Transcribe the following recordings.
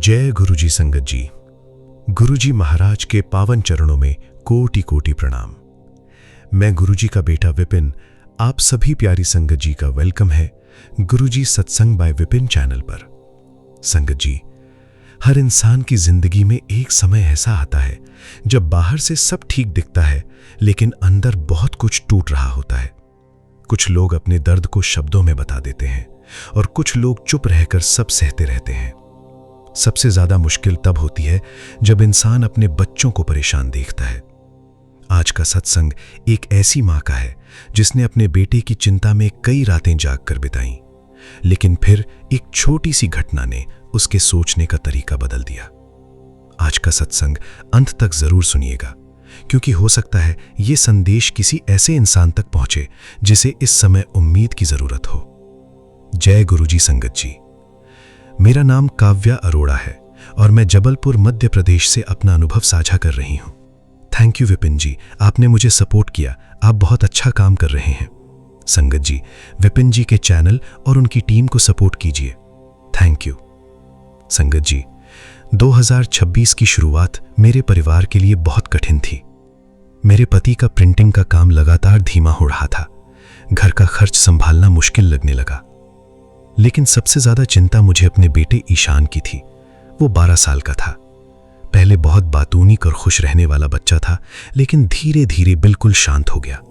जय गुरुजी संगत जी। गुरुजी महाराज के पावन चरणों में कोटि कोटि प्रणाम। मैं गुरुजी का बेटा विपिन, आप सभी प्यारी संगत जी का वेलकम है गुरुजी सत्संग बाय विपिन चैनल पर। संगत जी, हर इंसान की जिंदगी में एक समय ऐसा आता है जब बाहर से सब ठीक दिखता है लेकिन अंदर बहुत कुछ टूट रहा होता है। कुछ लोग अपने दर्द को शब्दों में बता देते हैं और कुछ लोग चुप रहकर सब सहते रहते हैं। सबसे ज्यादा मुश्किल तब होती है जब इंसान अपने बच्चों को परेशान देखता है। आज का सत्संग एक ऐसी मां का है जिसने अपने बेटे की चिंता में कई रातें जागकर बिताईं, लेकिन फिर एक छोटी सी घटना ने उसके सोचने का तरीका बदल दिया। आज का सत्संग अंत तक जरूर सुनिएगा, क्योंकि हो सकता है ये संदेश किसी ऐसे इंसान तक पहुंचे जिसे इस समय उम्मीद की जरूरत हो। जय गुरुजी संगत जी। मेरा नाम काव्या अरोड़ा है और मैं जबलपुर मध्य प्रदेश से अपना अनुभव साझा कर रही हूं। थैंक यू विपिन जी, आपने मुझे सपोर्ट किया। आप बहुत अच्छा काम कर रहे हैं। संगत जी, विपिन जी के चैनल और उनकी टीम को सपोर्ट कीजिए। Thank you. संगत जी, 2026 की शुरुआत मेरे परिवार के लिए बहुत कठिन थी। मेरे पति का प्रिंटिंग का काम लगातार धीमा हो रहा था। घर का खर्च संभालना मुश्किल लगने लगा। लेकिन सबसे ज्यादा चिंता मुझे अपने बेटे ईशान की थी। वो 12 साल का था। पहले बहुत बातूनी और खुश रहने वाला बच्चा था, लेकिन धीरे धीरे बिल्कुल शांत हो गया।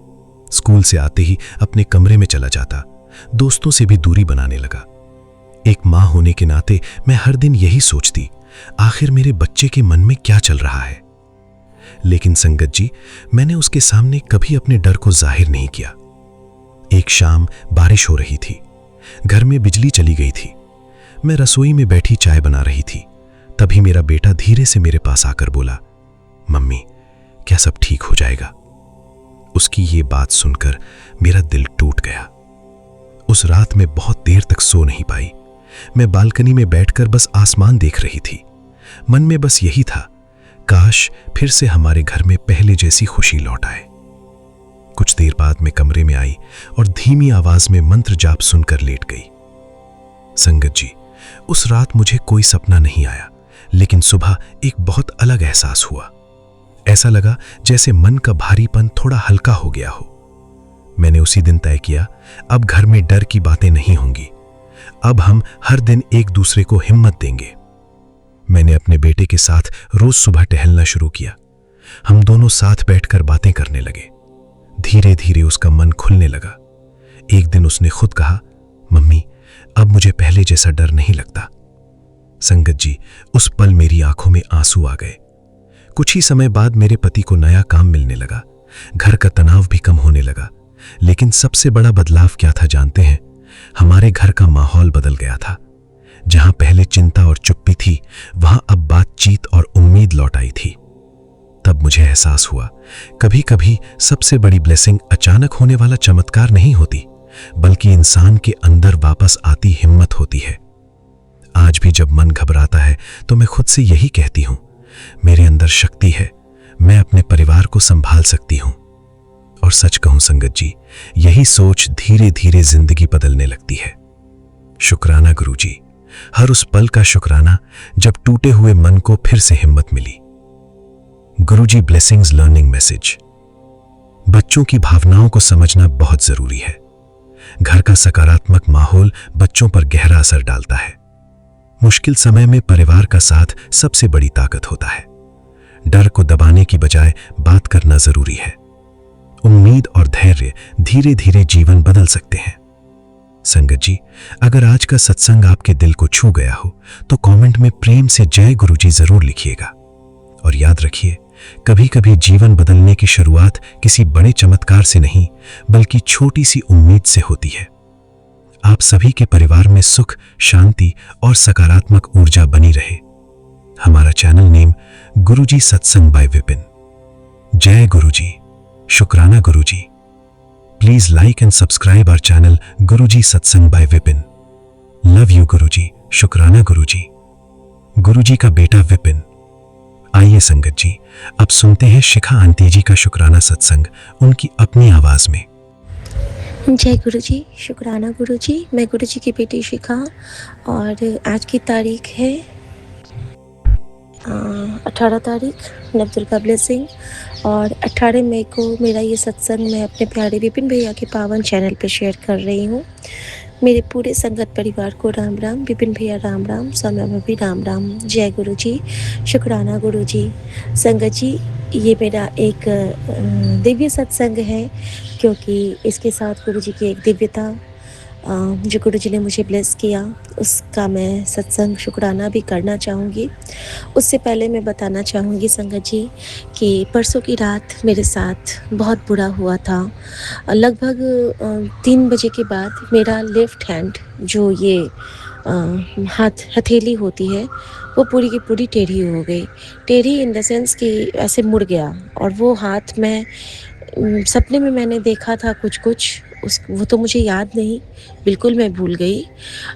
स्कूल से आते ही अपने कमरे में चला जाता, दोस्तों से भी दूरी बनाने लगा। एक मां होने के नाते मैं हर दिन यही सोचती, आखिर मेरे बच्चे के मन में क्या चल रहा है। लेकिन संगत जी, मैंने उसके सामने कभी अपने डर को जाहिर नहीं किया। एक शाम बारिश हो रही थी। घर में बिजली चली गई थी। मैं रसोई में बैठी चाय बना रही थी। तभी मेरा बेटा धीरे से मेरे पास आकर बोला, मम्मी, क्या सब ठीक हो जाएगा? उसकी ये बात सुनकर मेरा दिल टूट गया। उस रात में बहुत देर तक सो नहीं पाई। मैं बालकनी में बैठकर बस आसमान देख रही थी। मन में बस यही था, काश फिर से हमारे घर में पहले जैसी खुशी लौट आए। कुछ देर बाद मैं कमरे में आई और धीमी आवाज में मंत्र जाप सुनकर लेट गई। संगत जी, उस रात मुझे कोई सपना नहीं आया, लेकिन सुबह एक बहुत अलग एहसास हुआ। ऐसा लगा जैसे मन का भारीपन थोड़ा हल्का हो गया हो। मैंने उसी दिन तय किया, अब घर में डर की बातें नहीं होंगी। अब हम हर दिन एक दूसरे को हिम्मत देंगे। मैंने अपने बेटे के साथ रोज सुबह टहलना शुरू किया। हम दोनों साथ बैठकर बातें करने लगे। धीरे धीरे उसका मन खुलने लगा। एक दिन उसने खुद कहा, मम्मी, अब मुझे पहले जैसा डर नहीं लगता। संगत जी, उस पल मेरी आंखों में आंसू आ गए। कुछ ही समय बाद मेरे पति को नया काम मिलने लगा। घर का तनाव भी कम होने लगा। लेकिन सबसे बड़ा बदलाव क्या था जानते हैं? हमारे घर का माहौल बदल गया था। जहां पहले चिंता और चुप्पी थी, वहां अब बातचीत और उम्मीद लौट आई थी। तब मुझे एहसास हुआ, कभी कभी सबसे बड़ी ब्लेसिंग अचानक होने वाला चमत्कार नहीं होती, बल्कि इंसान के अंदर वापस आती हिम्मत होती है। आज भी जब मन घबराता है तो मैं खुद से यही कहती हूं, मेरे अंदर शक्ति है, मैं अपने परिवार को संभाल सकती हूं। और सच कहूं संगत जी, यही सोच धीरे धीरे जिंदगी बदलने लगती है। शुक्राना गुरुजी, हर उस पल का शुक्राना जब टूटे हुए मन को फिर से हिम्मत मिली। गुरुजी ब्लेसिंग्स लर्निंग मैसेज। बच्चों की भावनाओं को समझना बहुत जरूरी है। घर का सकारात्मक माहौल बच्चों पर गहरा असर डालता है। मुश्किल समय में परिवार का साथ सबसे बड़ी ताकत होता है। डर को दबाने की बजाय बात करना जरूरी है। उम्मीद और धैर्य धीरे धीरे जीवन बदल सकते हैं। संगत जी, अगर आज का सत्संग आपके दिल को छू गया हो तो कमेंट में प्रेम से जय गुरुजी जरूर लिखिएगा। और याद रखिए, कभी कभी जीवन बदलने की शुरुआत किसी बड़े चमत्कार से नहीं, बल्कि छोटी सी उम्मीद से होती है। आप सभी के परिवार में सुख, शांति और सकारात्मक ऊर्जा बनी रहे। हमारा channel name Guruji Satsang by Vipin. जय गुरुजी। शुक्राना Guruji. Please like and subscribe our channel Guruji Satsang by Vipin. Love you Guruji. शुक्राना गुरुजी। गुरुजी का बेटा विपिन। आइए संगत जी, अब सुनते हैं शिखा आंटी जी का शुक्राना सत्संग उनकी अपनी आवाज में। जय गुरुजी। शुक्राना गुरुजी। मैं गुरुजी की बेटी शिखा और आज की तारीख है 18 तारीख नवदुर्गा ब्लेसिंग और 18 मई को मेरा ये सत्संग मैं अपने प्यारे विपिन भैया के पावन चैनल पे शेयर कर रही हूँ। मेरे पूरे संगत परिवार को राम राम, विपिन भैया राम राम, सौम्या भाभी राम राम। जय गुरु जी, शुक्राना गुरु जी। संगत जी, ये मेरा एक दिव्य सत्संग है, क्योंकि इसके साथ गुरु जी की एक दिव्यता जो गुरु जी ने मुझे ब्लेस किया, उसका मैं सत्संग शुक्राना भी करना चाहूँगी। उससे पहले मैं बताना चाहूँगी संगत जी कि परसों की रात मेरे साथ बहुत बुरा हुआ था। लगभग 3 बजे के बाद मेरा लेफ़्ट हैंड, जो ये हथेली होती है, वो पूरी की पूरी टेढ़ी हो गई। टेढ़ी इन द सेंस कि ऐसे मुड़ गया, और वो हाथ मैं सपने में मैंने देखा था कुछ-कुछ, उस वो तो मुझे याद नहीं, बिल्कुल मैं भूल गई।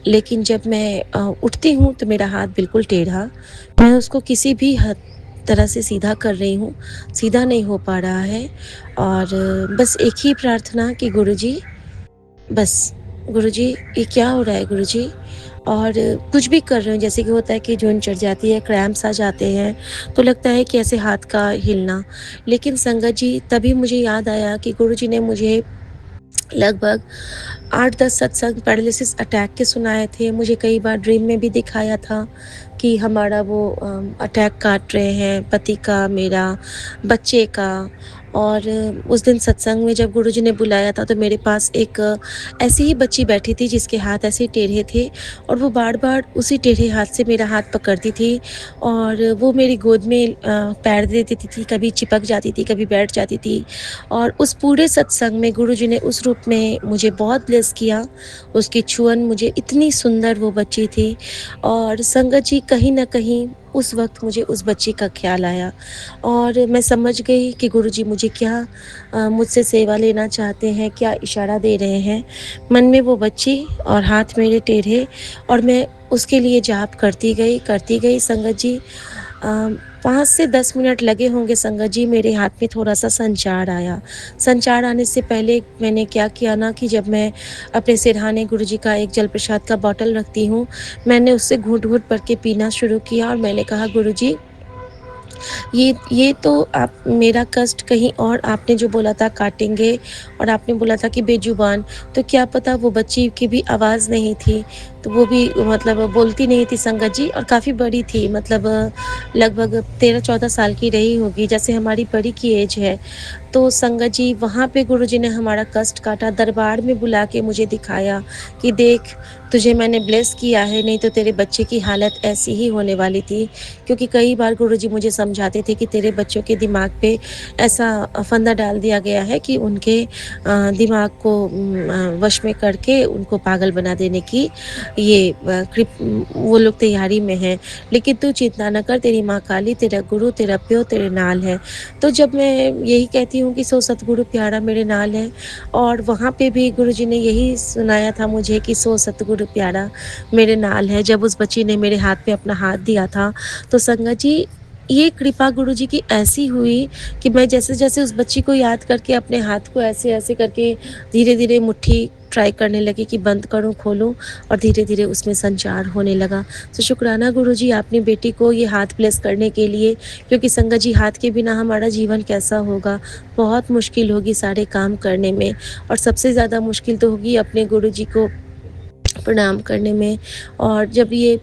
लेकिन जब मैं उठती हूँ तो मेरा हाथ बिल्कुल टेढ़ा, मैं उसको किसी भी हद तरह से सीधा कर रही हूँ, सीधा नहीं हो पा रहा है। और बस एक ही प्रार्थना कि गुरुजी, बस गुरुजी ये क्या हो रहा है गुरुजी? और कुछ भी कर रही हूँ, जैसे कि होता है कि जून चढ़ जाती है, क्रैम्प्स आ जाते हैं, तो लगता है कि ऐसे हाथ का हिलना। लेकिन संगत जी, तभी मुझे याद आया कि गुरुजी ने मुझे लगभग 8-10 सत्संग पैरालिसिस अटैक के सुनाए थे। मुझे कई बार ड्रीम में भी दिखाया था कि हमारा वो अटैक काट रहे हैं, पति का, मेरा, बच्चे का। और उस दिन सत्संग में जब गुरुजी ने बुलाया था, तो मेरे पास एक ऐसी ही बच्ची बैठी थी जिसके हाथ ऐसे ही टेढ़े थे, और वो बार-बार उसी टेढ़े हाथ से मेरा हाथ पकड़ती थी, और वो मेरी गोद में पैर दे देती थी, कभी चिपक जाती थी, कभी बैठ जाती थी। और उस पूरे सत्संग में गुरुजी ने उस रूप में मुझे बहुत ब्लेस किया। उसकी छुअन, मुझे इतनी सुंदर वो बच्ची थी। और संगत जी, कहीं न कहीं उस वक़्त मुझे उस बच्ची का ख़्याल आया, और मैं समझ गई कि गुरुजी मुझे क्या मुझसे सेवा लेना चाहते हैं, क्या इशारा दे रहे हैं। मन में वो बच्ची और हाथ मेरे टेढ़े, और मैं उसके लिए जाप करती गई संगत जी। 5 से 10 मिनट लगे होंगे संगत जी, मेरे हाथ में थोड़ा-सा संचार आया। संचार आने से पहले मैंने क्या किया ना, कि जब मैं अपने सिरहाने गुरुजी का एक जल प्रसाद का बॉटल रखती हूँ, मैंने उससे घूँट-घूँट भर के पीना शुरू किया, और मैंने कहा, गुरुजी, ये तो आप मेरा कष्ट कहीं और आपने जो बोला था काटेंगे, और आपने बोला था कि बेजुबान, तो क्या पता वो बच्ची की भी आवाज़ नहीं थी, तो वो भी मतलब बोलती नहीं थी संगत जी, और काफ़ी बड़ी थी, मतलब लगभग 13-14 साल की रही होगी, जैसे हमारी बड़ी की एज है। तो संगत जी, वहाँ पे गुरुजी ने हमारा कष्ट काटा, दरबार में बुला के मुझे दिखाया कि देख, तुझे मैंने ब्लेस किया है, नहीं तो तेरे बच्चे की हालत ऐसी ही होने वाली थी। क्योंकि कई बार गुरुजी मुझे समझाते थे कि तेरे बच्चों के दिमाग पे ऐसा फंदा डाल दिया गया है कि उनके दिमाग को वश में करके उनको पागल बना देने की ये वो लोग तैयारी में हैं। लेकिन तू चिंता न कर, तेरी माँ काली, तेरा गुरु, तेरा प्यो तेरे नाल है। तो जब मैं यही कहती हूँ कि सो सतगुरु प्यारा मेरे नाल है, और वहाँ पे भी गुरुजी ने यही सुनाया था मुझे कि सो सतगुरु प्यारा मेरे नाल है। जब उस बच्ची ने मेरे हाथ पे अपना हाथ दिया था, तो संगत जी, ये कृपा गुरुजी की ऐसी हुई कि मैं जैसे-जैसे उस बच्ची को याद करके अपने हाथ को ऐसे-ऐसे करके धीरे-धीरे मुट्ठी ट्राई करने लगी कि बंद करूँ, खोलूँ, और धीरे-धीरे उसमें संचार होने लगा। तो शुक्राना गुरुजी, आपने बेटी को ये हाथ ब्लेस करने के लिए, क्योंकि संगत जी, हाथ के बिना हमारा जीवन कैसा होगा? बहुत मुश्किल होगी सारे काम करने में, और सबसे ज़्यादा मुश्किल तो होगी अपने गुरुजी को प्रणाम करने में। और जब ये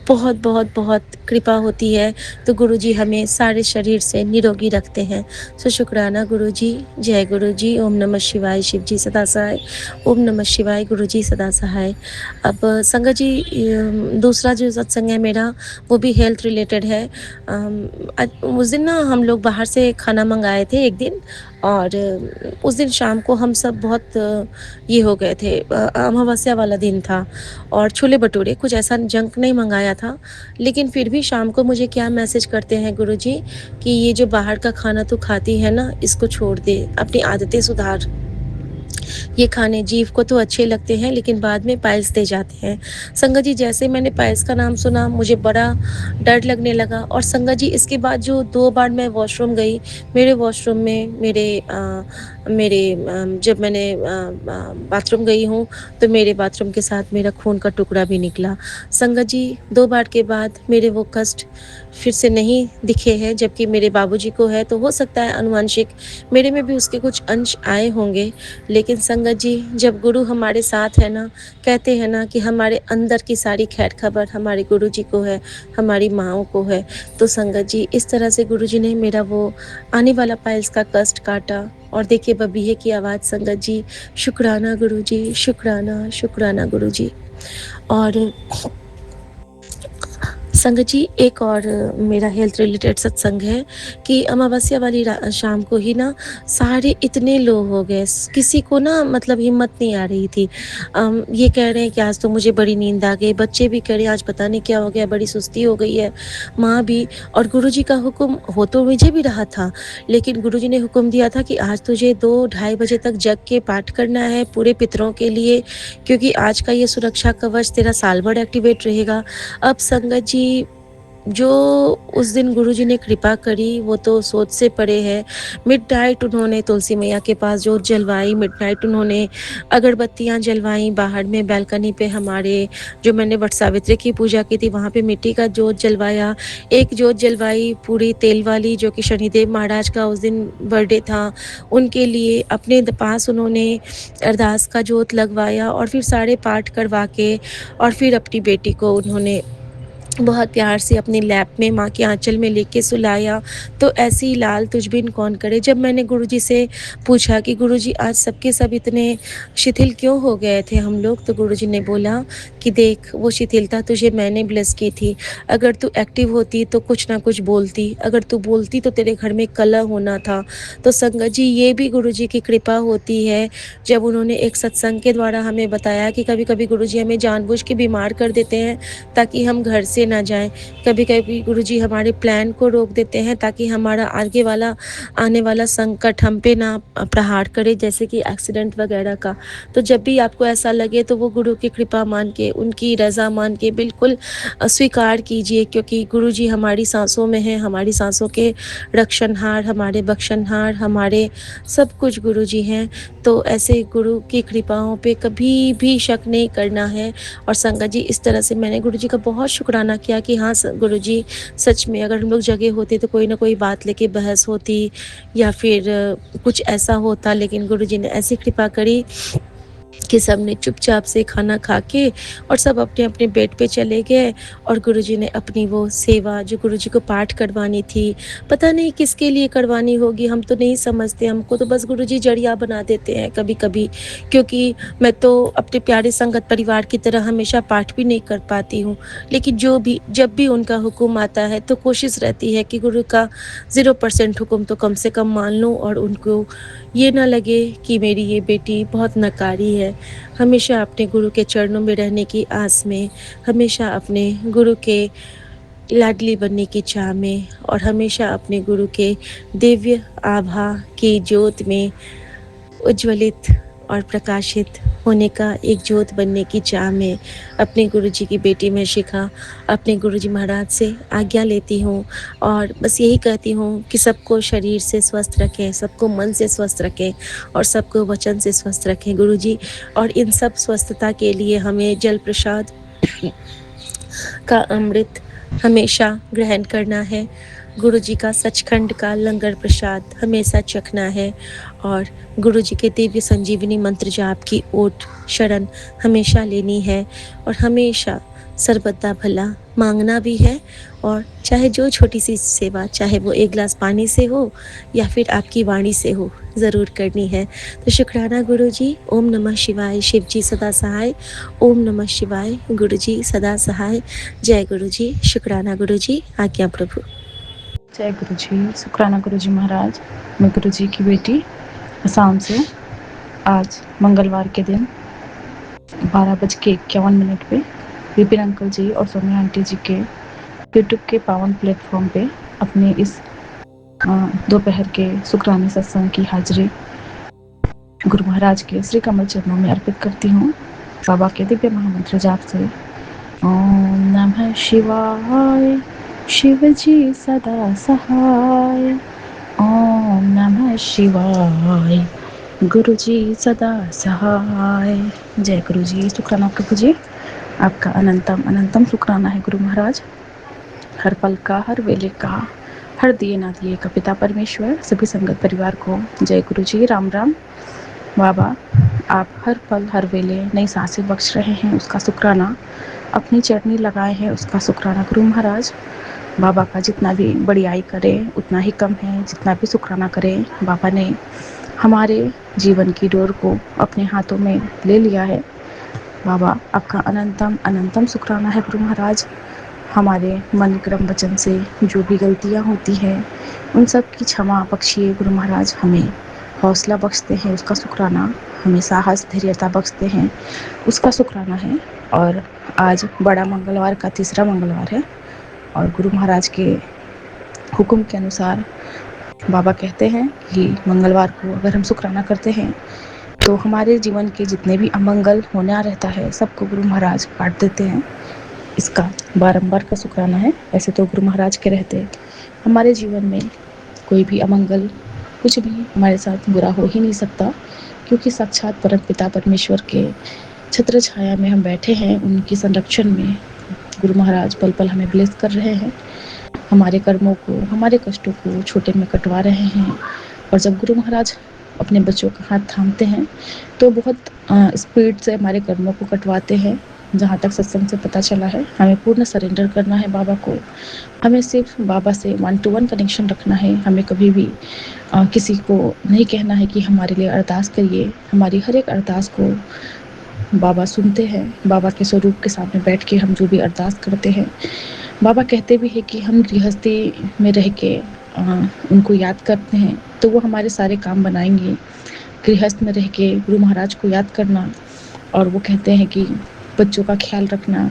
बहुत बहुत बहुत कृपा होती है, तो गुरुजी हमें सारे शरीर से निरोगी रखते हैं। सो शुक्राना गुरुजी। जय गुरुजी। ओम नमः शिवाय। शिव जी सदा सहाय। ओम नमः शिवाय। गुरुजी सदा सहाय। अब संगत जी, दूसरा जो सत्संग है मेरा, वो भी हेल्थ रिलेटेड है। उस दिन ना हम लोग बाहर से खाना मंगाए थे एक दिन, और उस दिन शाम को हम सब बहुत ये हो गए थे, अमावस्या वाला दिन था, और छोले भटूरे, कुछ ऐसा जंक नहीं मंगाया था। लेकिन फिर भी शाम को मुझे क्या मैसेज करते हैं गुरुजी कि ये जो बाहर का खाना तू खाती है ना, इसको छोड़ दे, अपनी आदतें सुधार। ये खाने जीभ को तो अच्छे लगते हैं, लेकिन बाद में पाइल्स दे जाते हैं। संगत जी, जैसे मैंने पाइल्स का नाम सुना, मुझे बड़ा डर लगने लगा। और संगत जी, इसके बाद जो 2 बार मैं वॉशरूम गई, मेरे वॉशरूम में जब मैंने बाथरूम गई हूँ, तो मेरे बाथरूम के साथ मेरा खून का टुकड़ा भी निकला। संगत जी, 2 बार के बाद मेरे वो कष्ट फिर से नहीं दिखे हैं, जबकि मेरे बाबूजी को है, तो हो सकता है आनुवंशिक मेरे में भी उसके कुछ अंश आए होंगे। लेकिन संगत जी, जब गुरु हमारे साथ है ना, कहते हैं ना कि हमारे अंदर की सारी खैर-खबर हमारे गुरुजी को है, हमारी माँओं को है। तो संगत जी, इस तरह से गुरुजी ने मेरा वो आने वाला पाइल्स का कष्ट काटा। और देखिए बबीहे की आवाज़ संगत जी, शुक्राना गुरुजी, शुक्राना, शुक्राना गुरुजी। और संगत जी, एक और मेरा हेल्थ रिलेटेड सत्संग है कि अमावस्या वाली शाम को ही ना सारे इतने लो हो गए, किसी को ना मतलब हिम्मत नहीं आ रही थी। ये कह रहे हैं कि आज तो मुझे बड़ी नींद आ गई, बच्चे भी कह रहे हैं आज पता नहीं क्या हो गया, बड़ी सुस्ती हो गई है, माँ भी। और गुरुजी का हुक्म हो तो मुझे भी रहा था, लेकिन गुरुजी ने हुक्म दिया था कि आज तुझे 2 ढाई बजे तक जग के पाठ करना है पूरे पितरों के लिए, क्योंकि आज का ये सुरक्षा कवच तेरा साल भर एक्टिवेट रहेगा। अब संगत जी, जो उस दिन गुरुजी ने कृपा करी वो तो सोच से परे है। मिडनाइट उन्होंने तुलसी मैया के पास जोत जलवाई, मिडनाइट उन्होंने अगरबत्तियाँ जलवाई, बाहर में बालकनी पे हमारे जो मैंने वट सावित्री की पूजा की थी वहाँ पे मिट्टी का जोत जलवाया। एक जोत जलवाई पूरी तेल वाली, जो कि शनिदेव महाराज का उस दिन बर्थडे था, उनके लिए अपने पास उन्होंने अरदास का जोत लगवाया और फिर सारे पाठ करवा के और फिर अपनी बेटी को उन्होंने बहुत प्यार से अपने लैप में माँ के आँचल में लेके सुलाया। तो ऐसी लाल तुझ बिन कौन करे। जब मैंने गुरुजी से पूछा कि गुरुजी आज सबके सब इतने शिथिल क्यों हो गए थे हम लोग, तो गुरुजी ने बोला कि देख वो शिथिलता तुझे मैंने ब्लेस की थी। अगर तू एक्टिव होती तो कुछ ना कुछ बोलती, अगर तू बोलती तो तेरे घर में कलह होना था। तो संगत जी, ये भी गुरुजी की कृपा होती है, जब उन्होंने एक सत्संग के द्वारा हमें बताया कि कभी कभी गुरुजी हमें जानबूझ के बीमार कर देते हैं ताकि हम घर से ना जाएं। कभी-कभी गुरुजी हमारे प्लान को रोक देते हैं ताकि हमारा आगे वाला आने वाला संकट हम पे ना प्रहार करे, जैसे कि एक्सीडेंट वगैरह का। तो जब भी आपको ऐसा लगे तो वो गुरु की कृपा मान के, उनकी रज़ा मान के बिल्कुल स्वीकार कीजिए, क्योंकि गुरुजी हमारी सांसों में हैं, हमारी सांसों के रक्षणहार, हमारे बख्शनहार, हमारे सब कुछ गुरुजी हैं। तो ऐसे गुरु की कृपाओं पे कभी भी शक नहीं करना है। और संगत जी, इस तरह से मैंने गुरुजी का बहुत शुक्राना किया कि हाँ गुरुजी, सच में अगर हम लोग जगह होते तो कोई ना कोई बात लेके बहस होती या फिर कुछ ऐसा होता, लेकिन गुरुजी ने ऐसी कृपा करी कि सब ने चुपचाप से खाना खा के और सब अपने अपने बेड पे चले गए। और गुरुजी ने अपनी वो सेवा जो गुरुजी को पाठ करवानी थी, पता नहीं किसके लिए करवानी होगी, हम तो नहीं समझते, हमको तो बस गुरुजी जरिया बना देते हैं कभी कभी। क्योंकि मैं तो अपने प्यारे संगत परिवार की तरह हमेशा पाठ भी नहीं कर पाती हूँ, लेकिन जब भी उनका हुक्म आता है तो कोशिश रहती है कि गुरु का 0% हुक्म तो कम से कम मान लूँ, और उनको ये ना लगे कि मेरी ये बेटी बहुत नकारी है। हमेशा अपने गुरु के चरणों में रहने की आस में, हमेशा अपने गुरु के लाडली बनने की चाह में, और हमेशा अपने गुरु के दिव्य आभा की ज्योत में उज्ज्वलित और प्रकाशित होने का एक ज्योत बनने की चाह में अपने गुरुजी की बेटी में शिखा अपने गुरुजी महाराज से आज्ञा लेती हूँ। और बस यही कहती हूँ कि सबको शरीर से स्वस्थ रखें, सबको मन से स्वस्थ रखें और सबको वचन से स्वस्थ रखें गुरुजी। और इन सब स्वस्थता के लिए हमें जल प्रसाद का अमृत हमेशा ग्रहण करना है, गुरुजी का सचखंड का लंगर प्रसाद हमेशा चखना है, और गुरुजी के दिव्य संजीवनी मंत्र जाप की ओट शरण हमेशा लेनी है, और हमेशा सर्वदा भला मांगना भी है। और चाहे जो छोटी सी सेवा, चाहे वो एक गिलास पानी से हो या फिर आपकी वाणी से हो, ज़रूर करनी है। तो शुक्राना गुरुजी। ओम नमः शिवाय। शिव जी सदा सहाय। ओम नमः शिवाय। गुरुजी सदा सहाय। जय गुरुजी। शुक्राना गुरुजी। आज्ञा प्रभु। जय गुरु जी। शुक्राना गुरु जी महाराज। मैं गुरु जी की बेटी असम से आज मंगलवार के दिन 12:51 पे विपिन अंकल जी और सोनिया आंटी जी के यूट्यूब के पावन प्लेटफॉर्म पे अपने इस दोपहर के शुक्राने सत्संग की हाजिरी गुरु महाराज के श्री कमल चरणों में अर्पित करती हूँ। बाबा के दिव्य महामंत्र जाप से ओम नमः शिवाय। शिव जी सदा सहाय। ओम नमः शिवाय। गुरु जी सदा सहाय। जय गुरु जी। शुक्राना प्रभु जी, आपका अनंतम अनंतम शुक्राना है गुरु महाराज। हर पल का, हर वेले का, हर दिए ना दिए का पिता परमेश्वर, सभी संगत परिवार को जय गुरु जी। राम राम। बाबा, आप हर पल हर वेले नई सांसें बख्श रहे हैं, उसका शुक्राना। अपनी चटनी लगाए हैं, उसका शुक्राना गुरु महाराज। बाबा का जितना भी बड़ाई करें उतना ही कम है, जितना भी शुक्राना करें। बाबा ने हमारे जीवन की डोर को अपने हाथों में ले लिया है। बाबा, आपका अनंतम अनंतम शुक्राना है गुरु महाराज। हमारे मन क्रम वचन से जो भी गलतियाँ होती हैं उन सब की क्षमा बख्शिए गुरु महाराज। हमें हौसला बख्शते हैं, उसका शुक्राना। हमें साहस धैर्यता बख्शते हैं, उसका शुक्राना है। और आज बड़ा मंगलवार का तीसरा मंगलवार है और गुरु महाराज के हुक्म के अनुसार बाबा कहते हैं कि मंगलवार को अगर हम शुक्राना करते हैं तो हमारे जीवन के जितने भी अमंगल होना रहता है सबको गुरु महाराज काट देते हैं। इसका बारंबार का शुक्राना है। ऐसे तो गुरु महाराज के रहते हमारे जीवन में कोई भी अमंगल, कुछ भी हमारे साथ बुरा हो ही नहीं सकता, क्योंकि साक्षात परम पिता परमेश्वर के छत्र छाया में हम बैठे हैं। उनकी संरक्षण में गुरु महाराज पल पल हमें ब्लेस कर रहे हैं, हमारे कर्मों को, हमारे कष्टों को छोटे में कटवा रहे हैं। और जब गुरु महाराज अपने बच्चों का हाथ थामते हैं तो बहुत स्पीड से हमारे कर्मों को कटवाते हैं। जहाँ तक सत्संग से पता चला है, हमें पूर्ण सरेंडर करना है बाबा को। हमें सिर्फ बाबा से 1-to-1 कनेक्शन रखना है। हमें कभी भी किसी को नहीं कहना है कि हमारे लिए अरदास करिए। हमारी हर एक अरदास को बाबा सुनते हैं। बाबा के स्वरूप के सामने बैठ के हम जो भी अरदास करते हैं, बाबा कहते भी हैं कि हम गृहस्थी में रह के उनको याद करते हैं तो वो हमारे सारे काम बनाएंगे। गृहस्थ में रह के गुरु महाराज को याद करना, और वो कहते हैं कि बच्चों का ख्याल रखना,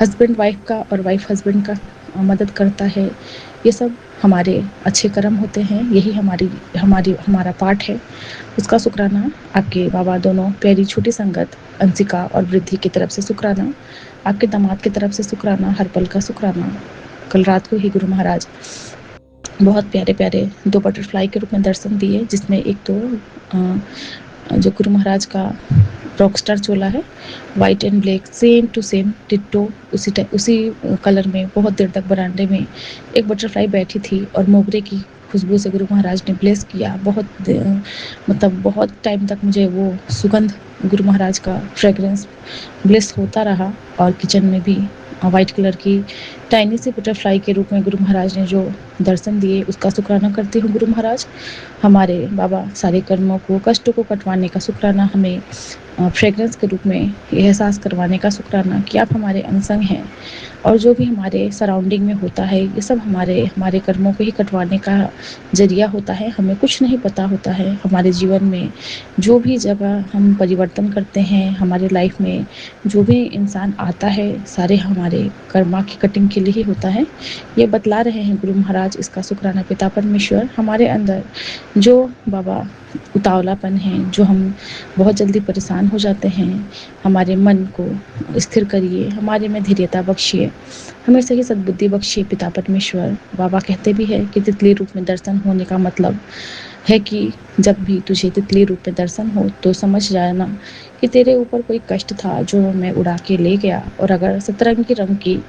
हस्बैंड वाइफ का और वाइफ हस्बैंड का मदद करता है। ये सब हमारे अच्छे कर्म होते हैं। यही हमारा पाठ है। उसका शुक्राना। आपके बाबा दोनों प्यारी छोटी संगत अंशिका और वृद्धि की तरफ से शुक्राना। आपके दामाद की तरफ से शुक्राना, हर पल का शुक्राना। कल रात को ही गुरु महाराज बहुत प्यारे प्यारे 2 बटरफ्लाई के रूप में दर्शन दिए, जिसमें एक तो जो गुरु महाराज का रॉकस्टार चोला है, white and black, same to same ditto उसी कलर में बहुत देर तक बरामदे में एक बटरफ्लाई बैठी थी और मोगरे की खुशबू से गुरु महाराज ने ब्लेस किया। मतलब बहुत टाइम तक मुझे वो सुगंध गुरु महाराज का फ्रेग्रेंस ब्लेस होता रहा। और किचन में भी वाइट कलर की टाइनी सी बटरफ्लाई के रूप में गुरु महाराज ने जो दर्शन दिए, उसका शुक्राना करती हूँ गुरु महाराज। हमारे बाबा सारे कर्मों को, कष्टों को कटवाने का शुक्राना, हमें फ्रेग्रेंस के रूप में एहसास करवाने का शुक्राना कि आप हमारे अंग हैं। और जो भी हमारे सराउंडिंग में होता है ये सब हमारे कर्मों को ही कटवाने का जरिया होता है। हमें कुछ नहीं पता होता है। हमारे जीवन में जो भी जगह हम परिवर्तन करते हैं, हमारे लाइफ में जो भी इंसान आता है, सारे हमारे कर्मा की कटिंग के लिए ही होता है। ये बतला रहे हैं गुरु महाराज। इसका शुक्राना पिता परमेश्वर। हमारे अंदर जो बाबा उतावलापन है, जो हम बहुत जल्दी परेशान हो जाते हैं, हमारे मन को स्थिर करिए, हमारे में धैर्यता बख्शिए, हमें सही सद्बुद्धि बख्शिए पिता परमेश्वर। बाबा कहते भी है कि तितली रूप में दर्शन होने का मतलब है कि जब भी तुझे तितली रूप में दर्शन हो तो समझ जाना कि तेरे ऊपर कोई कष्ट था जो मैं उड़ा के ले गया। और अगर सतरंगी रंग की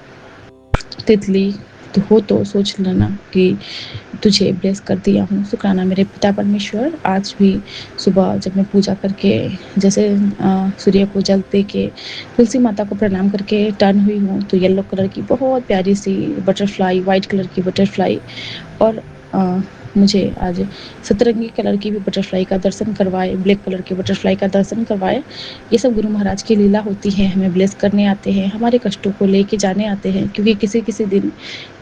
तितली तो हो तो सोच लेना कि तुझे ब्लेस कर दिया हूँ। शुक्राना मेरे पिता परमेश्वर। आज भी सुबह जब मैं पूजा करके जैसे सूर्य को जल दे के तुलसी माता को प्रणाम करके टर्न हुई हूँ तो येलो कलर की बहुत प्यारी सी बटरफ्लाई, वाइट कलर की बटरफ्लाई और मुझे आज सतरंगी कलर की भी बटरफ्लाई का दर्शन करवाए, ब्लैक कलर के बटरफ्लाई का दर्शन करवाए। ये सब गुरु महाराज की लीला होती है। हमें ब्लेस करने आते हैं, हमारे कष्टों को लेके जाने आते हैं, क्योंकि किसी किसी दिन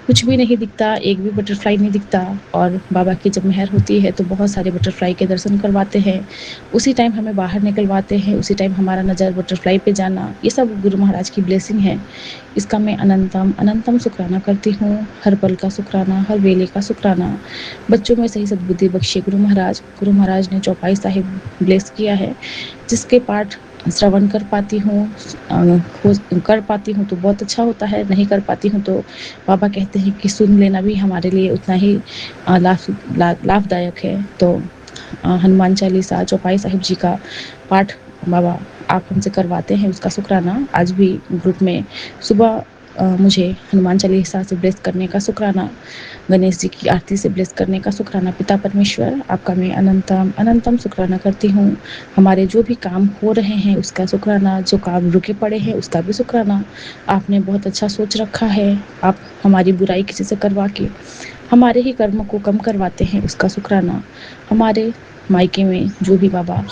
कुछ भी नहीं दिखता, एक भी बटरफ्लाई नहीं दिखता। और बाबा की जब मेहर होती है तो बहुत सारे बटरफ्लाई के दर्शन करवाते हैं। उसी टाइम हमें बाहर निकलवाते हैं, उसी टाइम हमारा नज़र बटरफ्लाई पे जाना, ये सब गुरु महाराज की ब्लेसिंग है। इसका मैं अनंतम अनंतम शुक्राना करती हूँ। हर पल का शुक्राना, हर वेले का शुक्राना। बच्चों में सही सद्बुद्धि बख्शे गुरु महाराज। गुरु महाराज ने चौपाई साहिब ब्लेस किया है, जिसके पाठ श्रवण कर पाती हूँ तो बहुत अच्छा होता है, नहीं कर पाती हूँ तो बाबा कहते हैं कि सुन लेना भी हमारे लिए उतना ही लाभदायक है। तो हनुमान चालीसा, चौपाई साहिब जी का पाठ बाबा आप हमसे करवाते हैं, उसका शुक्राना। आज भी ग्रुप में सुबह मुझे हनुमान चालीसा से ब्लेस करने का शुक्राना, गणेश जी की आरती से ब्लेस करने का शुक्राना। पिता परमेश्वर, आपका मैं अनंतम अनंतम शुक्राना करती हूँ। हमारे जो भी काम हो रहे हैं उसका शुक्राना, जो काम रुके पड़े हैं उसका भी शुक्राना। आपने बहुत अच्छा सोच रखा है। आप हमारी बुराई किसी से करवा के हमारे ही कर्म को कम करवाते हैं, उसका शुक्राना। हमारे मायके में जो भी बाबा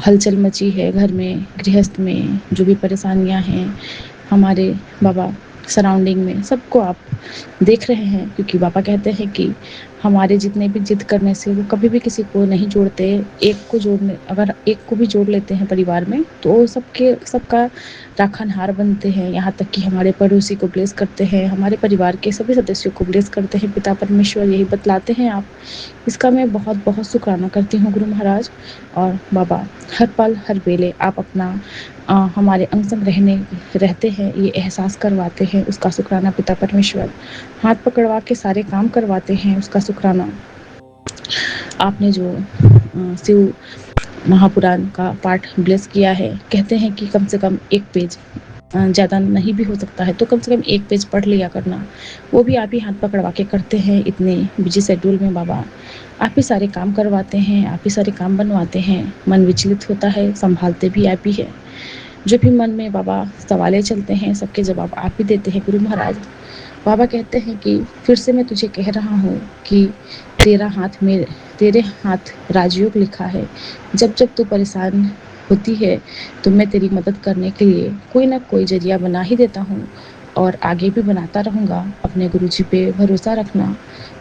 हलचल मची है, घर में गृहस्थ में जो भी परेशानियां हैं, हमारे बाबा सराउंडिंग में सबको आप देख रहे हैं, क्योंकि बाबा कहते हैं कि हमारे जितने भी जिद करने से वो कभी भी किसी को नहीं जोड़ते। एक को जोड़ने, अगर एक को भी जोड़ लेते हैं परिवार में तो वो सबके सबका राखनहार बनते हैं। यहाँ तक कि हमारे पड़ोसी को ब्लेस करते हैं, हमारे परिवार के सभी सदस्यों को ब्लेस करते हैं। पिता परमेश्वर यही बतलाते हैं आप। इसका मैं बहुत बहुत शुक्राना करती हूँ गुरु महाराज। और बाबा हर पल हर वेले आप अपना हमारे अंग संग रहते हैं, ये एहसास करवाते हैं, उसका शुक्राना। पिता परमेश्वर हाथ पकड़वा के सारे काम करवाते हैं, उसका शुक्राना। आपने जो शिव महापुराण का पाठ ब्लेस किया है, कहते हैं कि कम से कम एक पेज, ज़्यादा नहीं भी हो सकता है तो कम से कम एक पेज पढ़ लिया करना। वो भी आप ही हाथ पकड़वा के करते हैं इतने बिजी शेड्यूल में बाबा। आप ही सारे काम करवाते हैं, आप ही सारे काम बनवाते हैं। मन विचलित होता है, संभालते भी आप ही है। जो भी मन में बाबा सवालें चलते हैं सबके जवाब आप ही देते हैं गुरु महाराज। बाबा कहते हैं कि फिर से मैं तुझे कह रहा हूँ कि तेरे हाथ राजयोग लिखा है। जब जब तू परेशान होती है तो मैं तेरी मदद करने के लिए कोई ना कोई जरिया बना ही देता हूँ, और आगे भी बनाता रहूँगा। अपने गुरु जी पे भरोसा रखना।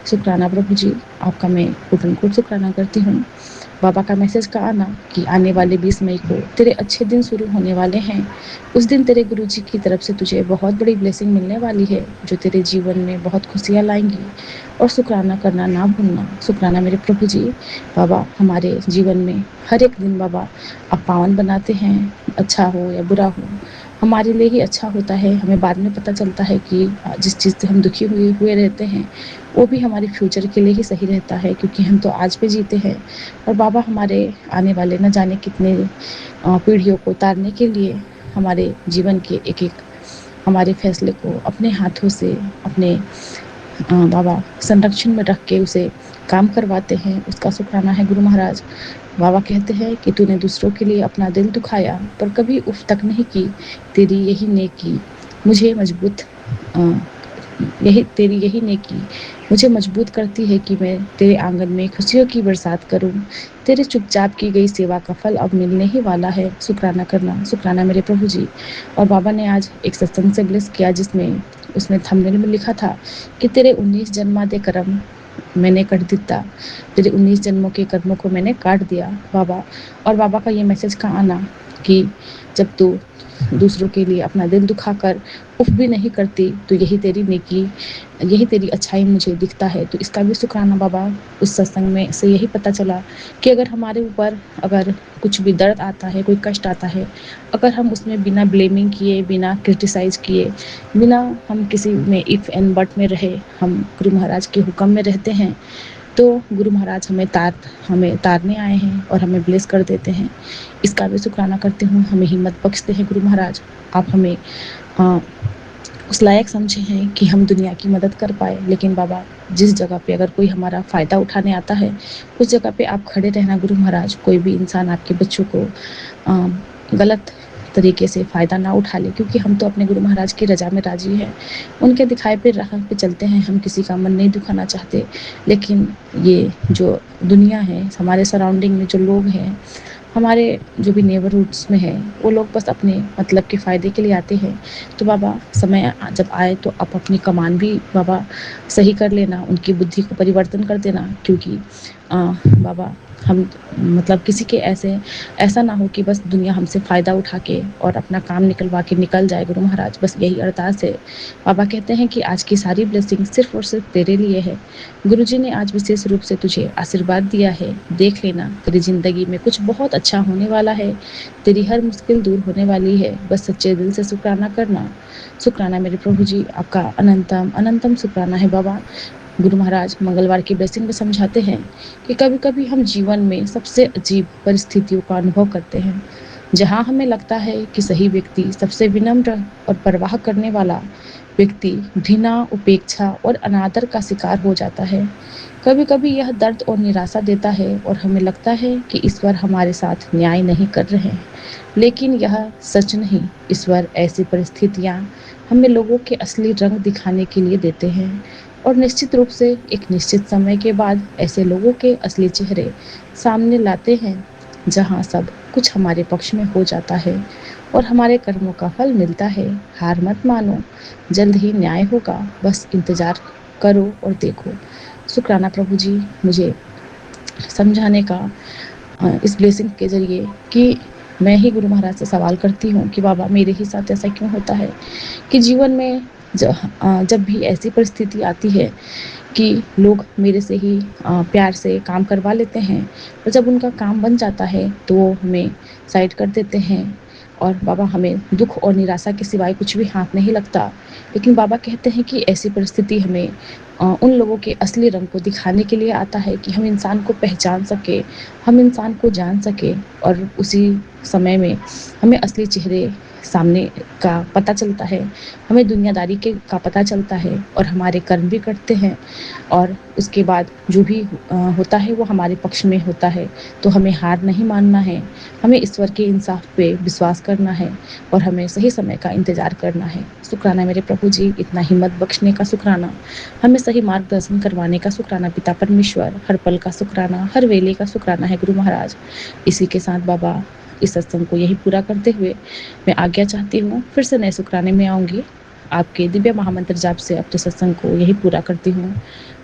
शुक्राना प्रभु जी, आपका मैं कोटन शुक्राना करती हूँ। बाबा का मैसेज का आना कि आने वाले 20 मई को तेरे अच्छे दिन शुरू होने वाले हैं। उस दिन तेरे गुरुजी की तरफ से तुझे बहुत बड़ी ब्लेसिंग मिलने वाली है, जो तेरे जीवन में बहुत खुशियाँ लाएंगी। और शुक्राना करना ना भूलना। शुक्राना मेरे प्रभु जी। बाबा हमारे जीवन में हर एक दिन बाबा आप पावन बनाते हैं, अच्छा हो या बुरा हो हमारे लिए ही अच्छा होता है। हमें बाद में पता चलता है कि जिस चीज़ से हम दुखी हुए रहते हैं वो भी हमारे फ्यूचर के लिए ही सही रहता है, क्योंकि हम तो आज पे जीते हैं। और बाबा हमारे आने वाले न जाने कितने पीढ़ियों को उतारने के लिए हमारे जीवन के एक एक हमारे फैसले को अपने हाथों से अपने बाबा संरक्षण में रख के उसे काम करवाते हैं, उसका शुक्राना है गुरु महाराज। बाबा कहते हैं कि तूने दूसरों के लिए अपना दिल दुखाया पर कभी उफ तक नहीं की। तेरी यही नेकी मुझे मजबूत यही नेकी मुझे मजबूत करती है कि मैं तेरे आंगन में खुशियों की बरसात करूं। तेरे चुपचाप की गई सेवा का फल अब मिलने ही वाला है। शुक्राना करना। शुक्राना मेरे प्रभु जी। और बाबा ने आज एक सत्संग से ब्लेस किया जिसमें उसमें थंबनेल में लिखा था कि तेरे 19 जन्मा दे कर्म मैंने कर दिता। तेरे 19 जन्मों के कर्मों को मैंने काट दिया बाबा। और बाबा का ये मैसेज का आना कि जब तू दूसरों के लिए अपना दिल दुखाकर उफ भी नहीं करती तो यही तेरी नेकी, यही तेरी अच्छाई मुझे दिखता है। तो इसका भी शुक्राना बाबा। उस सत्संग में से यही पता चला कि अगर हमारे ऊपर अगर कुछ भी दर्द आता है, कोई कष्ट आता है, अगर हम उसमें बिना ब्लेमिंग किए, बिना क्रिटिसाइज किए, बिना हम किसी में इफ़ एंड बट में रहे, हम गुरु महाराज के हुक्म में रहते हैं तो गुरु महाराज हमें तारने आए हैं और हमें ब्लेस कर देते हैं। इसका भी शुक्राना करती हूँ। हमें हिम्मत बख्शते हैं गुरु महाराज। आप हमें उस लायक समझे हैं कि हम दुनिया की मदद कर पाए, लेकिन बाबा जिस जगह पे अगर कोई हमारा फ़ायदा उठाने आता है उस जगह पे आप खड़े रहना गुरु महाराज। कोई भी इंसान आपके बच्चों को गलत तरीके से फ़ायदा ना उठा ले, क्योंकि हम तो अपने गुरु महाराज की रजा में राजी हैं। उनके दिखाए पे राह पे चलते हैं। हम किसी का मन नहीं दुखाना चाहते, लेकिन ये जो दुनिया है, हमारे सराउंडिंग में जो लोग हैं, हमारे जो भी नेबरहुड्स में है, वो लोग बस अपने मतलब के फ़ायदे के लिए आते हैं। तो बाबा समय जब आए तो आप अपनी कमान भी बाबा सही कर लेना, उनकी बुद्धि को परिवर्तन कर देना, क्योंकि बाबा हम मतलब किसी के ऐसा ना हो कि बस दुनिया हमसे फ़ायदा उठा के और अपना काम निकलवा के निकल जाए गुरु महाराज। बस यही अरदास है। बाबा कहते हैं कि आज की सारी ब्लेसिंग सिर्फ और सिर्फ तेरे लिए है। गुरुजी ने आज विशेष रूप से तुझे आशीर्वाद दिया है। देख लेना, तेरी ज़िंदगी में कुछ बहुत अच्छा होने वाला है। तेरी हर मुश्किल दूर होने वाली है। बस सच्चे दिल से शुक्राना करना। शुक्राना मेरे प्रभु जी। आपका अनंतम अनंतम शुक्राना है बाबा। गुरु महाराज मंगलवार की ब्लेसिंग में समझाते हैं कि कभी-कभी हम जीवन में सबसे अजीब परिस्थितियों का अनुभव करते हैं, जहाँ हमें लगता है कि सही व्यक्ति, सबसे विनम्र और परवाह करने वाला व्यक्ति घृणा, उपेक्षा और अनादर का शिकार हो जाता है। कभी-कभी यह दर्द और निराशा देता है और हमें लगता है कि ईश्वर हमारे साथ न्याय नहीं कर रहे हैं। लेकिन यह सच नहीं, ईश्वर ऐसी परिस्थितियाँ हमें लोगों के असली रंग दिखाने के लिए देते हैं और निश्चित रूप से एक निश्चित समय के बाद ऐसे लोगों के असली चेहरे सामने लाते हैं, जहाँ सब कुछ हमारे पक्ष में हो जाता है और हमारे कर्मों का फल मिलता है। हार मत मानो, जल्द ही न्याय होगा, बस इंतज़ार करो और देखो। शुक्राना प्रभु जी मुझे समझाने का इस ब्लेसिंग के ज़रिए कि मैं ही गुरु महाराज से सवाल करती हूँ कि बाबा मेरे ही साथ ऐसा क्यों होता है कि जीवन में जब भी ऐसी परिस्थिति आती है कि लोग मेरे से ही प्यार से काम करवा लेते हैं और जब उनका काम बन जाता है तो वो हमें साइड कर देते हैं और बाबा हमें दुख और निराशा के सिवाय कुछ भी हाथ नहीं लगता। लेकिन बाबा कहते हैं कि ऐसी परिस्थिति हमें उन लोगों के असली रंग को दिखाने के लिए आता है कि हम इंसान को पहचान सके, हम इंसान को जान सके और उसी समय में हमें असली चेहरे सामने का पता चलता है, हमें दुनियादारी के का पता चलता है और हमारे कर्म भी कटते हैं और उसके बाद जो भी होता है वो हमारे पक्ष में होता है। तो हमें हार नहीं मानना है, हमें ईश्वर के इंसाफ पे विश्वास करना है और हमें सही समय का इंतज़ार करना है। शुक्राना मेरे प्रभु जी, इतना हिम्मत बख्शने का शुक्राना, हमें सही मार्गदर्शन करवाने का शुक्राना पिता परमेश्वर, हर पल का शुक्राना, हर वेले का शुक्राना है गुरु महाराज। इसी के साथ बाबा इस सत्संग को यही पूरा करते हुए मैं आज्ञा चाहती हूँ, फिर से नए शुक्राने में आऊँगी। आपके दिव्य महामंत्र जाप से अपने सत्संग को यही पूरा करती हूँ।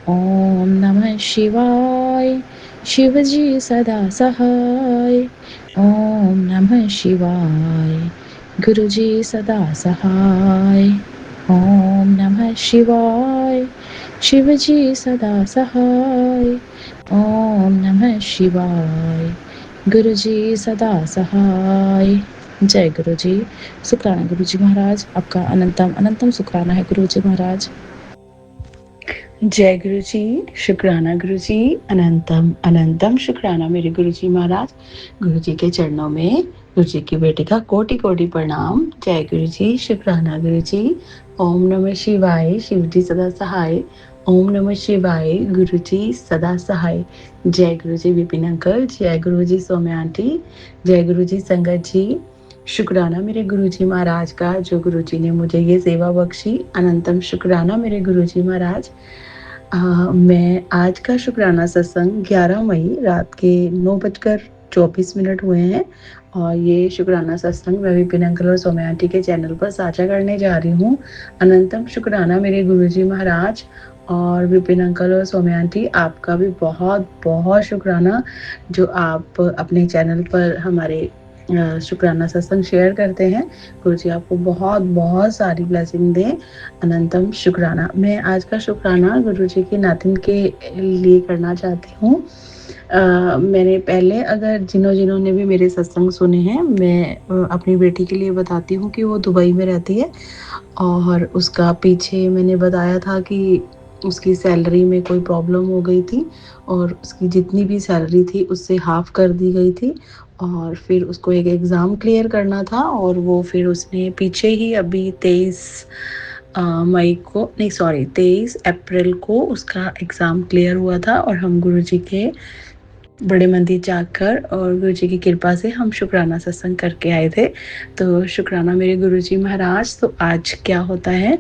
ओम नमः शिवाय, शिव जी सदा सहाय। ओम नमः शिवाय, गुरु जी सदा सहाय। ओम नमः शिवाय, शिव जी सदा सहाय। ओम नमः शिवाय, गुरु जी सदा सहाय। जय गुरु जी। शुक्राना गुरु जी महाराज, आपका अनंतम अनंतम शुक्राना है गुरु जी महाराज। जय गुरु जी, शुक्राना गुरु जी, अनंतम अनंतम शुक्राना मेरे गुरु जी महाराज। गुरु जी के चरणों में गुरु जी की बेटी का कोटि कोटि प्रणाम। जय गुरु जी, शुक्राना गुरु जी। ओम नमः शिवाय, शिव जी सदा सहाय। ओम नमः शिवाय, गुरु जी सदा सहाय। जय गुरु जी विपिन अंकल, जय गुरु जी सौम्या आंटी, जय गुरु जी संगत जी। शुक्राना मेरे गुरु जी महाराज का, जो गुरु जी ने मुझे ये सेवा बख्शी। अनंतम शुक्राना मेरे गुरु जी महाराज। मैं आज का शुक्राना सत्संग 11 मई रात के 9:24 हुए हैं और ये शुक्राना सत्संग मैं विपिन अंकल और सौम्या आंटी के चैनल पर साझा करने जा रही हूँ। अनंतम शुक्राना मेरे गुरुजी महाराज और विपिन अंकल और सौम्या आंटी, आपका भी बहुत बहुत शुक्राना जो आप अपने चैनल पर हमारे शुक्राना सत्संग शेयर करते हैं। गुरु जी आपको बहुत बहुत सारी ब्लेसिंग दें। अनंतम शुक्राना। मैं आज का शुक्राना गुरु जी की नातिन के लिए करना चाहती हूँ। मैंने पहले अगर जिन्होंने भी मेरे सत्संग सुने हैं, मैं अपनी बेटी के लिए बताती हूँ कि वो दुबई में रहती है और उसका पीछे मैंने बताया था कि उसकी सैलरी में कोई प्रॉब्लम हो गई थी और उसकी जितनी भी सैलरी थी उससे हाफ कर दी गई थी और फिर उसको एक एग्ज़ाम क्लियर करना था और वो फिर उसने पीछे ही अभी 23 अप्रैल को उसका एग्ज़ाम क्लियर हुआ था और हम गुरुजी के बड़े मंदिर जाकर और गुरु जी की कृपा से हम शुक्राना सत्संग करके आए थे। तो शुक्राना मेरे गुरु जी महाराज। तो आज क्या होता है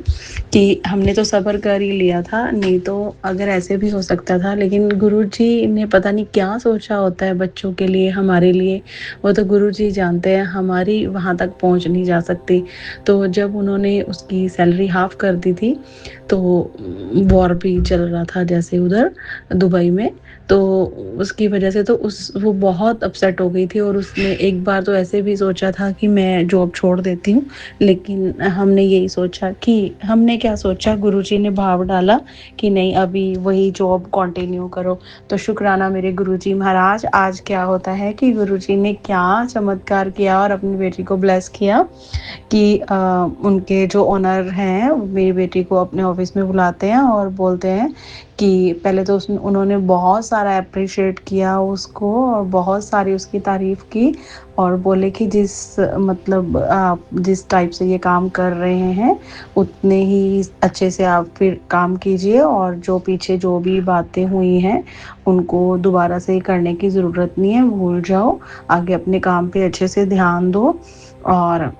कि हमने तो सब्र कर ही लिया था, नहीं तो अगर ऐसे भी हो सकता था, लेकिन गुरु जी ने पता नहीं क्या सोचा होता है बच्चों के लिए, हमारे लिए, वो तो गुरु जी जानते हैं, हमारी वहाँ तक पहुँच नहीं जा सकती। तो जब उन्होंने उसकी सैलरी हाफ कर दी थी तो वॉर भी चल रहा था जैसे उधर दुबई में, तो उसकी वजह से तो वो बहुत अपसेट हो गई थी और उसने एक बार तो ऐसे भी सोचा था कि मैं जॉब छोड़ देती हूँ। लेकिन हमने क्या सोचा, गुरुजी ने भाव डाला कि नहीं अभी वही जॉब कंटिन्यू करो। तो शुक्राना मेरे गुरुजी महाराज। आज क्या होता है कि गुरुजी ने क्या चमत्कार किया और अपनी बेटी को ब्लेस किया कि उनके जो ओनर हैं मेरी बेटी को अपने ऑफिस में बुलाते हैं और बोलते हैं कि पहले तो उन्होंने बहुत सारा अप्रिशिएट किया उसको और बहुत सारी उसकी तारीफ़ की और बोले कि मतलब आप जिस टाइप से ये काम कर रहे हैं उतने ही अच्छे से आप फिर काम कीजिए और जो पीछे जो भी बातें हुई हैं उनको दोबारा से करने की ज़रूरत नहीं है, भूल जाओ, आगे अपने काम पे अच्छे से ध्यान दो और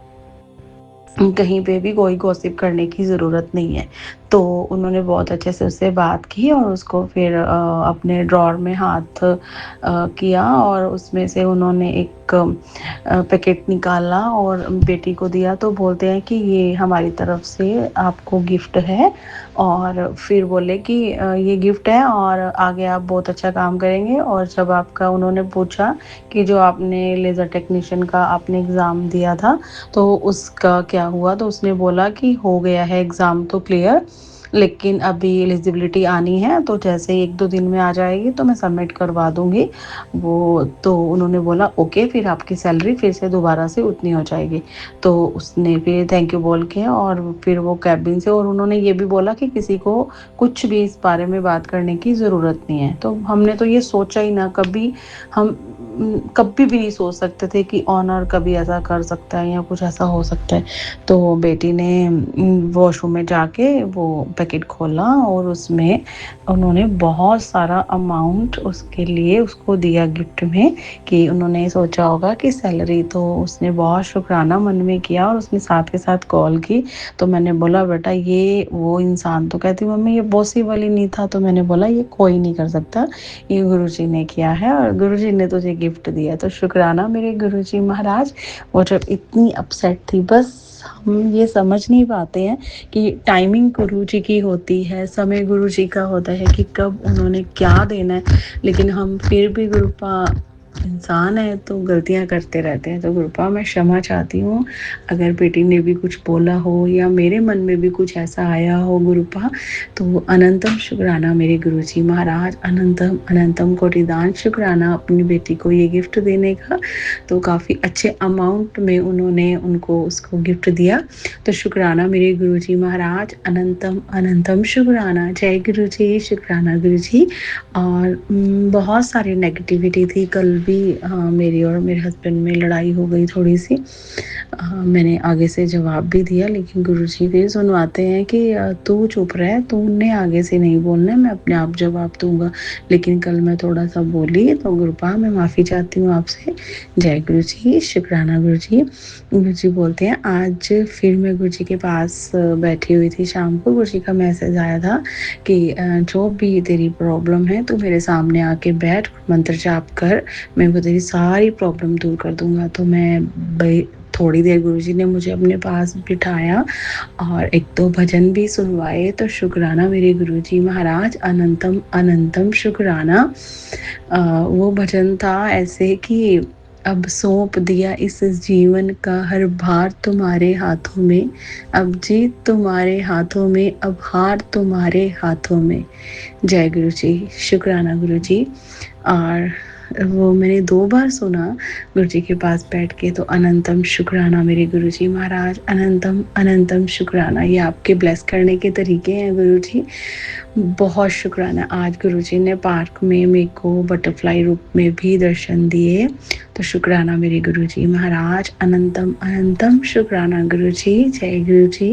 कहीं पे भी कोई गॉसिप करने की ज़रूरत नहीं है। तो उन्होंने बहुत अच्छे से उससे बात की और उसको फिर अपने ड्रॉर में हाथ किया और उसमें से उन्होंने एक पैकेट निकाला और बेटी को दिया। तो बोलते हैं कि ये हमारी तरफ से आपको गिफ्ट है और फिर बोले कि ये गिफ्ट है और आगे आप बहुत अच्छा काम करेंगे। और जब आपका उन्होंने पूछा कि जो आपने लेज़र टेक्नीशियन का आपने एग्ज़ाम दिया था तो उसका क्या हुआ, तो उसने बोला कि हो गया है एग्ज़ाम तो क्लियर, लेकिन अभी एलिजिबिलिटी आनी है तो जैसे ही 1-2 दिन में आ जाएगी तो मैं सबमिट करवा दूँगी। वो तो उन्होंने बोला ओके, फिर आपकी सैलरी फिर से दोबारा से उतनी हो जाएगी। तो उसने फिर थैंक यू बोल के और फिर वो केबिन से, और उन्होंने ये भी बोला कि किसी को कुछ भी इस बारे में बात करने की ज़रूरत नहीं है। तो हमने तो ये सोचा ही ना, हम कभी भी नहीं सोच सकते थे कि ऑनर कभी ऐसा कर सकता है या कुछ ऐसा हो सकता है। तो बेटी ने वॉशरूम में जाके वो पैकेट खोला और उसमें उन्होंने बहुत सारा अमाउंट उसके लिए उसको दिया गिफ्ट में, कि उन्होंने सोचा होगा कि सैलरी, तो उसने बहुत शुक्राना मन में किया और उसने साथ के साथ कॉल की। तो मैंने बोला बेटा ये वो इंसान, तो कहती मम्मी ये पॉसिबल ही नहीं था। तो मैंने बोला ये कोई नहीं कर सकता, ये गुरुजी ने किया है और गुरुजी ने तुझे गिफ्ट दिया। तो शुक्राना मेरे गुरुजी महाराज। वो जब इतनी अपसेट थी, बस हम ये समझ नहीं पाते हैं कि टाइमिंग गुरुजी की होती है, समय गुरुजी का होता है कि कब उन्होंने क्या देना है, लेकिन हम फिर भी गुरुपा इंसान है तो गलतियां करते रहते हैं। तो गुरुपा मैं क्षमा चाहती हूँ अगर बेटी ने भी कुछ बोला हो या मेरे मन में भी कुछ ऐसा आया हो गुरुपा, तो अनंतम शुक्राना मेरे गुरुजी महाराज, अनंतम अनंतम कोटिदान शुक्राना अपनी बेटी को ये गिफ्ट देने का। तो काफ़ी अच्छे अमाउंट में उन्होंने उनको उसको गिफ्ट दिया। तो शुक्राना मेरे गुरुजी महाराज, अनंतम अनंतम शुक्राना। जय गुरुजी, शुक्राना गुरुजी। और बहुत सारी नेगेटिविटी थी कल भी, मेरी और मेरे हस्बैंड में लड़ाई हो गई थोड़ी सी। मैंने आगे से जवाब भी दिया लेकिन गुरुजी फिर सुनवाते हैं कि तू चुप रह, तूने आगे से नहीं बोलना है, मैं अपने आप जवाब दूंगा। लेकिन कल मैं थोड़ा सा बोली, तो गुरुपा मैं माफ़ी चाहती हूँ आपसे। जय गुरुजी, शुक्राना गुरुजी। गुरुजी बोलते हैं आज फिर मैं गुरुजी के पास बैठी हुई थी शाम को, गुरुजी का मैसेज आया था कि जो भी तेरी प्रॉब्लम है तू मेरे सामने आके बैठ, मंत्र जाप कर, मैं वो तेरी सारी प्रॉब्लम दूर कर दूंगा। तो मैं थोड़ी देर गुरुजी ने मुझे अपने पास बिठाया और 1-2 भजन भी सुनवाए। तो शुक्राना मेरे गुरुजी महाराज, अनंतम अनंतम शुक्राना। वो भजन था ऐसे कि अब सौंप दिया इस जीवन का हर भार तुम्हारे हाथों में, अब जीत तुम्हारे हाथों में, अब हार तुम्हारे हाथों में। जय गुरुजी, शुक्राना गुरुजी। और वो मैंने 2 बार सुना गुरुजी के पास बैठ के। तो अनंतम शुक्राना मेरे गुरुजी महाराज, अनंतम अनंतम शुक्राना। ये आपके ब्लेस करने के तरीके हैं गुरुजी, बहुत शुक्राना। आज गुरुजी ने पार्क में मेरे को बटरफ्लाई रूप में भी दर्शन दिए। तो शुक्राना मेरे गुरुजी महाराज, अनंतम अनंतम शुक्राना गुरुजी। जय गुरुजी,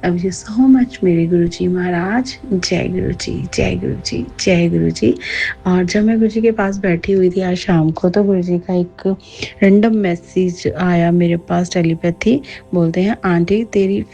लव यू सो मच मेरे गुरुजी महाराज। जय गुरुजी, जय गुरुजी, जय गुरुजी। और जब मैं गुरुजी के पास बैठी हुई थी आज शाम को, तो गुरुजी का एक रैंडम मैसेज आया मेरे पास, टेलीपैथी। बोलते हैं आंटी तेरी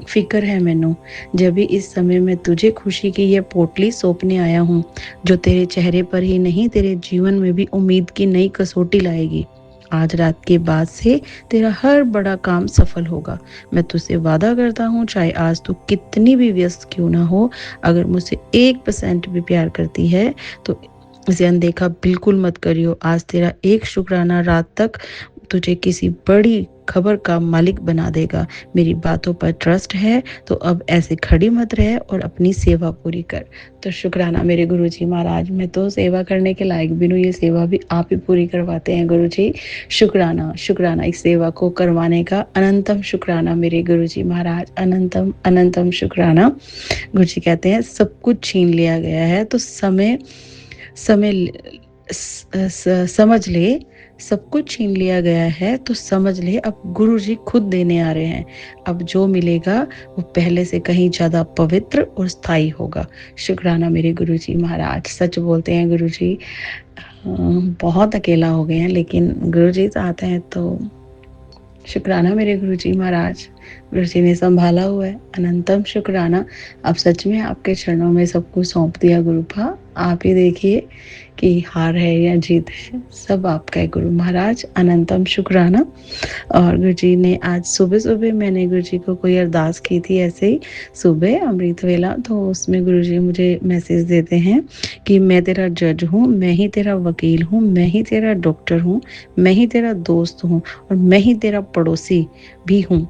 फिक्र है मैनू, जब भी इस समय मैं तुझे खुशी की ये पोटली सौंपने आया हूँ, जो तेरे चेहरे पर ही नहीं तेरे जीवन में भी उम्मीद की नई कसौटी लाएगी। आज रात के बाद से तेरा हर बड़ा काम सफल होगा। मैं तुझसे वादा करता हूँ, चाहे आज तू कितनी भी व्यस्त क्यों ना हो, अगर मुझसे 1% भी प्यार करती है तो इसे अनदेखा बिल्कुल मत करियो। आज तेरा एक शुक्राना रात तक तुझे किसी बड़ी खबर का मालिक बना देगा। मेरी बातों पर ट्रस्ट है तो अब ऐसे खड़ी मत रहे और अपनी सेवा पूरी कर। तो शुक्राना मेरे गुरुजी महाराज, मैं तो सेवा करने के लायक भी नहीं, ये सेवा भी आप ही पूरी करवाते हैं गुरुजी। शुक्राना शुक्राना इस सेवा को करवाने का अनंतम शुक्राना मेरे गुरुजी महाराज, अनंतम अनंतम शुक्राना। गुरुजी कहते हैं सब कुछ छीन लिया गया है तो समय समय समझ ले, सब कुछ छीन लिया गया है तो समझ ले अब गुरुजी खुद देने आ रहे हैं। अब जो मिलेगा वो पहले से कहीं ज्यादा पवित्र और स्थायी होगा। शुक्राना मेरे गुरुजी महाराज। सच बोलते हैं गुरुजी, बहुत अकेला हो गए हैं लेकिन गुरुजी चाहते हैं तो शुक्राना मेरे गुरुजी महाराज, गुरुजी ने संभाला हुआ है। अनंतम शुक्राना। अब सच में आपके चरणों में सब कुछ सौंप दिया गुरुपा। आप ही देखिए कि हार है या जीत है, सब आपका है गुरु महाराज। अनंतम शुक्राना। और गुरुजी ने आज सुबह सुबह मैंने गुरुजी को कोई अरदास की थी ऐसे ही सुबह अमृत वेला, तो उसमें गुरुजी मुझे मैसेज देते हैं कि मैं तेरा जज हूँ, मैं ही तेरा वकील हूँ, मैं ही तेरा डॉक्टर हूँ, मैं ही तेरा दोस्त हूँ और मैं ही तेरा पड़ोसी भी हूँ,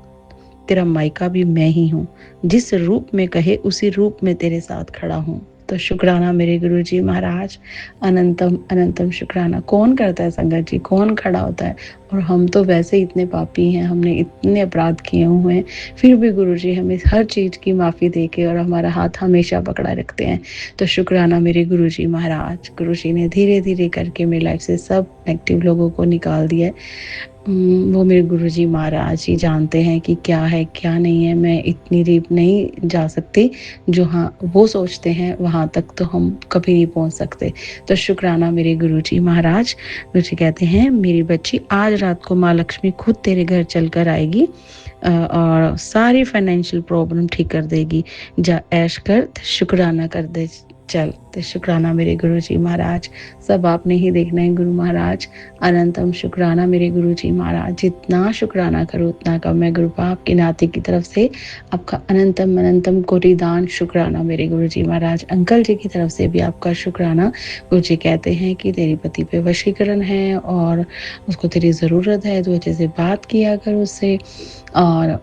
तेरा मायका भी मैं ही हूँ। जिस रूप में कहे उसी रूप में तेरे साथ खड़ा हूँ। तो शुक्राना मेरे गुरुजी महाराज। अनंतम अनंतम शुक्राना। कौन करता है संगत जी, कौन खड़ा होता है? और हम तो वैसे इतने पापी हैं, हमने इतने अपराध किए हुए हैं, फिर भी गुरुजी हमें हर चीज की माफी देके और हमारा हाथ हमेशा पकड़ा रखते हैं। तो शुक्राना मेरे गुरुजी महाराज। गुरुजी ने धीरे धीरे करके मेरी लाइफ से सब नेगेटिव लोगों को निकाल दिया है। वो मेरे गुरुजी महाराज ही जानते हैं कि क्या है क्या नहीं है। मैं इतनी डीप नहीं जा सकती, जो हाँ वो सोचते हैं वहाँ तक तो हम कभी नहीं पहुँच सकते। तो शुक्राना मेरे गुरुजी महाराज। गुरुजी कहते हैं मेरी बच्ची आज रात को माँ लक्ष्मी खुद तेरे घर चल कर आएगी और सारी फाइनेंशियल प्रॉब्लम ठीक कर देगी। जा ऐश कर, शुक्राना कर दे चल। तो शुक्राना मेरे गुरुजी महाराज। सब आपने ही देखना है गुरु महाराज। अनंतम शुक्राना मेरे गुरुजी महाराज। जितना शुक्राना करो उतना कम है गुरुपा। आपकी नाती की तरफ से आपका अनंतम अनंतम कोटि दान शुक्राना मेरे गुरुजी महाराज। अंकल जी की तरफ से भी आपका शुक्राना। गुरुजी कहते हैं कि तेरी पति पे वशीकरण है और उसको तेरी ज़रूरत है, तो अच्छे से बात किया कर उससे, और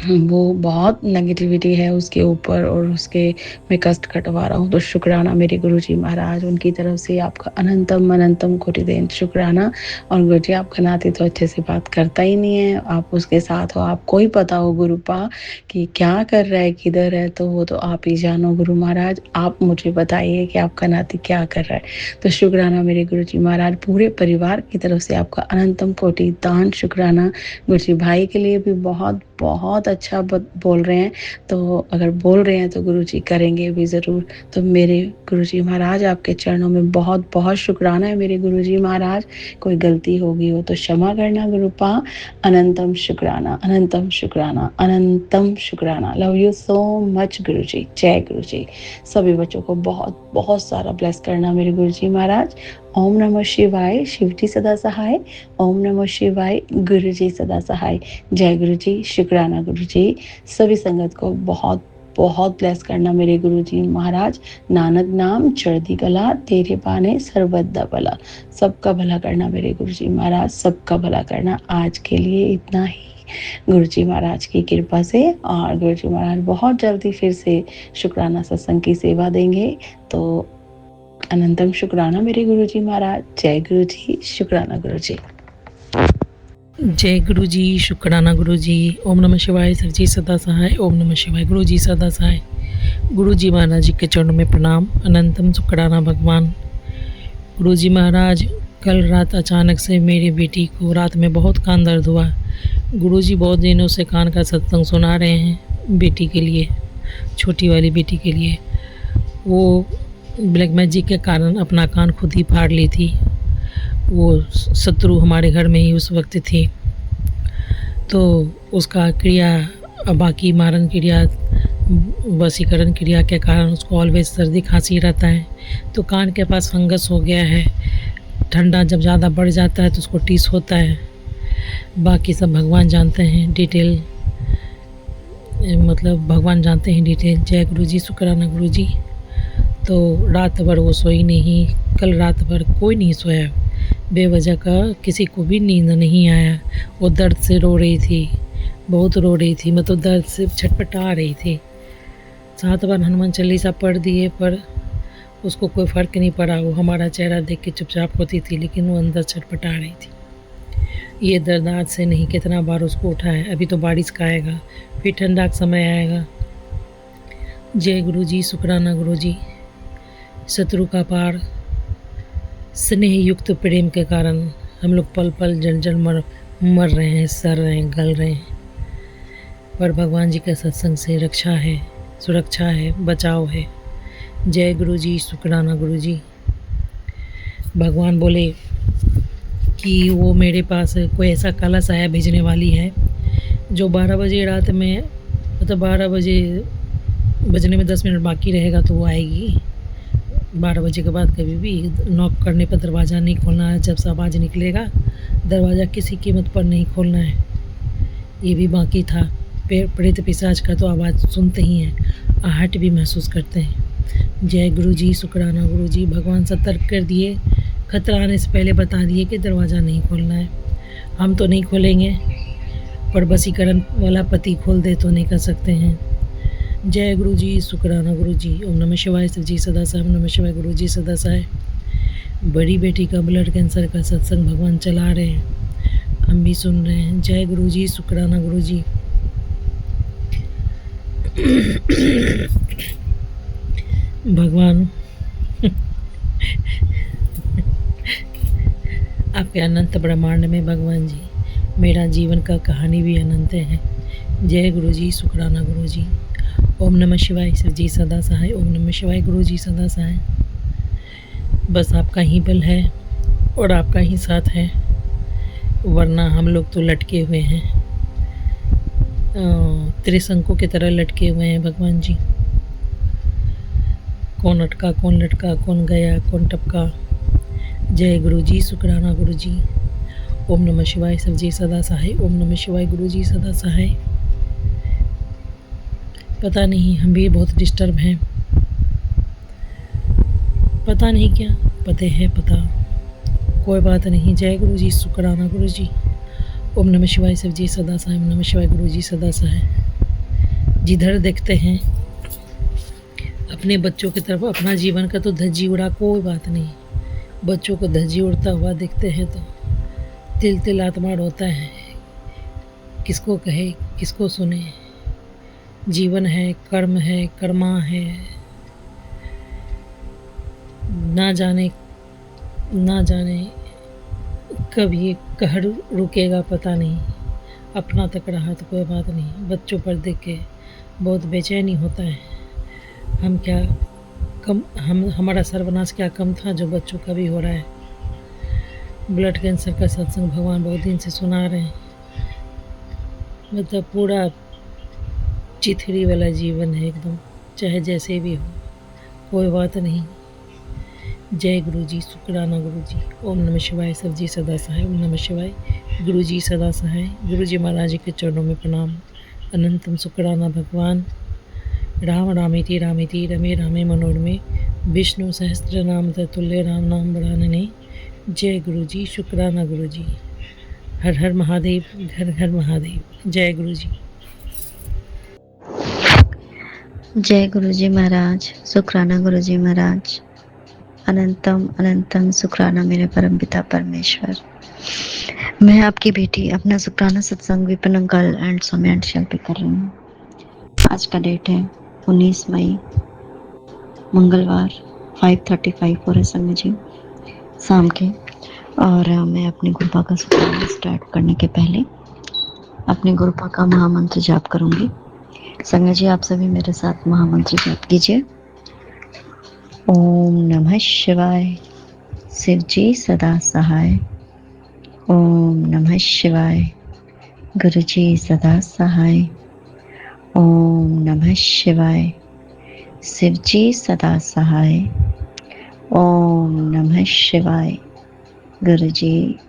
वो बहुत नेगेटिविटी है उसके ऊपर और उसके मैं कष्ट कटवा रहा हूँ। तो शुक्राना मेरे गुरुजी महाराज। उनकी तरफ से आपका अनंतम अनंतम कोटि देन शुक्राना। और गुरुजी आपका नाती तो अच्छे से बात करता ही नहीं है, आप उसके साथ हो, आपको ही पता हो गुरुपा कि क्या कर रहा है, किधर है, तो वो तो आप ही जानो गुरु महाराज। आप मुझे बताइए कि आपका नाती क्या कर रहा है। तो शुक्राना मेरे गुरुजी महाराज। पूरे परिवार की तरफ से आपका अनंतम कोटि दान शुक्राना। गुरुजी भाई के लिए भी बहुत बहुत अच्छा बोल रहे हैं, तो अगर बोल रहे हैं तो गुरुजी करेंगे भी ज़रूर। तो मेरे गुरुजी महाराज आपके चरणों में बहुत बहुत शुक्राना है मेरे गुरुजी महाराज। कोई गलती होगी हो तो क्षमा करना गुरुपा। अनंतम शुक्राना, अनंतम शुक्राना, अनंतम शुक्राना। लव यू सो मच गुरुजी। जय गुरुजी। सभी बच्चों को बहुत बहुत सारा ब्लेस करना मेरे गुरुजी महाराज। ओम नमः शिवाय। शिवजी सदा सहाय। ओम नमः शिवाय। गुरुजी सदा सहाय। जय गुरुजी। शुक्राना गुरुजी। सभी संगत को बहुत बहुत ब्लेस करना मेरे गुरुजी महाराज। नानक नाम चढ़ती कला, तेरे पाने सर्वदा भला। सबका भला करना मेरे गुरुजी महाराज, सबका भला करना। आज के लिए इतना ही गुरुजी महाराज की कृपा से। और गुरुजी महाराज बहुत जल्दी फिर से शुक्राना सत्संग की सेवा देंगे। तो अनंतम शुक्राना मेरे गुरुजी महाराज। जय गुरुजी। शुक्राना गुरुजी। जय गुरुजी। शुक्राना गुरुजी। ओम नमः शिवाय। सरजी सदा सहाय। ओम नमः शिवाय। गुरुजी सदा सहाय। गुरुजी महाराज जी के चरणों में प्रणाम। अनंतम शुक्राना भगवान। गुरुजी महाराज, कल रात अचानक से मेरी बेटी को रात में बहुत कान दर्द हुआ। गुरुजी बहुत दिनों से कान का सत्संग सुना रहे हैं बेटी के लिए, छोटी वाली बेटी के लिए। वो ब्लैक मैजिक के कारण अपना कान खुद ही फाड़ ली थी। वो शत्रु हमारे घर में ही उस वक्त थी, तो उसका क्रिया, बाकी मारन क्रिया, वशीकरण क्रिया के कारण उसको ऑलवेज सर्दी खांसी रहता है। तो कान के पास फंगस हो गया है। ठंडा जब ज़्यादा बढ़ जाता है तो उसको टीस होता है। बाकी सब भगवान जानते हैं डिटेल, मतलब भगवान जानते हैं डिटेल। जय गुरुजी। शुक्राना गुरुजी। तो रात भर वो सोई नहीं। कल रात भर कोई नहीं सोया। बेवजह का किसी को भी नींद नहीं आया। वो दर्द से रो रही थी, बहुत रो रही थी, मतलब दर्द से छटपटा रही थी। 7 बार हनुमान चालीसा पढ़ दिए पर उसको कोई फ़र्क नहीं पड़ा। वो हमारा चेहरा देख के चुपचाप होती थी, लेकिन वो अंदर छटपटा रही थी। ये दर्द आज से नहीं, कितना बार उसको उठा है। अभी तो बारिश का आएगा, फिर ठंडा का समय आएगा। जय गुरु जी, शुक्राना गुरु जी। शत्रु का पार, स्नेह युक्त प्रेम के कारण हम लोग पल पल जल जल मर रहे हैं, सड़ रहे हैं, गल रहे हैं। पर भगवान जी के सत्संग से रक्षा है, सुरक्षा है, बचाव है। जय गुरु जी, शुक्राना गुरु जी। भगवान बोले कि वो मेरे पास कोई ऐसा कलश आया भेजने वाली है जो 12 बजे रात में, मतलब 12 बजे बजने में 10 मिनट बाकी रहेगा तो वो आएगी। 12 बजे के बाद कभी भी नॉक करने पर दरवाज़ा नहीं खोलना है। जब से आवाज़ निकलेगा दरवाज़ा किसी कीमत पर नहीं खोलना है। ये भी बाकी था। प्रेत पिशाच का तो आवाज़ सुनते ही हैं, आहट भी महसूस करते हैं। जय गुरु जी, शुक्राना गुरु जी। भगवान सतर्क कर दिए, खतरा आने से पहले बता दिए कि दरवाज़ा नहीं खोलना है। हम तो नहीं खोलेंगे, पर बसीकरण वाला पति खोल दे तो नहीं कर सकते हैं। जय गुरु जी, शुक्राना गुरु जी। ओम नमः शिवाय, शिव जी सदा साहब नमः शिवाय, गुरु जी सदा साहब। बड़ी बेटी का ब्लड कैंसर का सत्संग भगवान चला रहे हैं, हम भी सुन रहे हैं। जय गुरु जी, शुक्राना गुरु जी। भगवान आपके अनंत ब्रह्मांड में भगवान जी, मेरा जीवन का कहानी भी अनंत है। जय गुरु जी, शुक्राना गुरु जी। ओम नमः शिवाय, शिव जी सदा सहाय। ओम नमः शिवाय, गुरु जी सदा सहाय। बस आपका ही बल है और आपका ही साथ है, वरना हम लोग तो लटके हुए हैं, त्रिशंकु की तरह लटके हुए हैं भगवान जी। कौन अटका, कौन लटका, कौन गया, कौन टपका। जय गुरु जी, शुक्राना गुरु जी। ओम नमः शिवाय, शिव जी सदा सहाय। ओम नमः शिवाय, गुरु जी सदा सहाय। पता नहीं, हम भी बहुत डिस्टर्ब हैं, पता नहीं क्या पते है पता, कोई बात नहीं। जय गुरु जी, शुक्राना गुरु जी। ओम नमः शिवाय, शिव जी सदा सहाय। ओम नमः शिवाय, गुरु जी सदा सहाय। जिधर देखते हैं अपने बच्चों की तरफ, अपना जीवन का तो धज्जी उड़ा, कोई बात नहीं। बच्चों को धज्जी उड़ता हुआ देखते हैं तो तिल तिल आत्मा होता है। किसको कहे, किसको सुने। जीवन है, कर्म है, कर्मा है, ना जाने कब ये कहर रुकेगा पता नहीं। अपना तक रहा तो कोई बात नहीं, बच्चों पर देख के बहुत बेचैनी होता है। हम क्या कम, हमारा सर्वनाश क्या कम था जो बच्चों का भी हो रहा है। ब्लड कैंसर का सत्संग भगवान बहुत दिन से सुना रहे हैं, मतलब पूरा चिथड़ी वाला जीवन है एकदम, चाहे जैसे भी हो, कोई बात नहीं। जय गुरु जी, शुक्राना गुरु जी। ओम नमः शिवाय, शिव जी सदा सहाय। ओम नमः शिवाय, गुरु जी सदा सहाय। गुरु जी महाराज जी के चरणों में प्रणाम। अनंतम शुक्राना भगवान। राम रामेति रामेति रमे रामे मनोरमे, विष्णु सहस्त्र नाम ततुल्य राम नाम बढ़ाने। जय गुरु जी, शुक्राना गुरु जी। हर हर महादेव, घर घर महादेव। जय गुरु जी। जय गुरु जी महाराज, शुक्राना गुरु जी महाराज। अनंतम अनंतम शुक्राना मेरे परम पिता परमेश्वर। मैं आपकी बेटी अपना शुक्राना सत्संग Vipin uncle and Saumya aunty channel पे कर रही हूँ। आज का डेट है 19 मई, मंगलवार, 5:35 हो रहे समय जी शाम के। और मैं अपनी गुरुपा का शुक्राना स्टार्ट करने के पहले अपनी गुरुपा का महामंत्र जाप करूंगी। संगत जी, आप सभी मेरे साथ महामंत्र जाप कीजिए। ओम नमः शिवाय, शिव जी सदा सहाय। ओम नमः शिवाय, गुरु जी सदा सहाय। ओम नमः शिवाय, शिव जी सदा सहाय। ओम नमः शिवाय, गुरु जी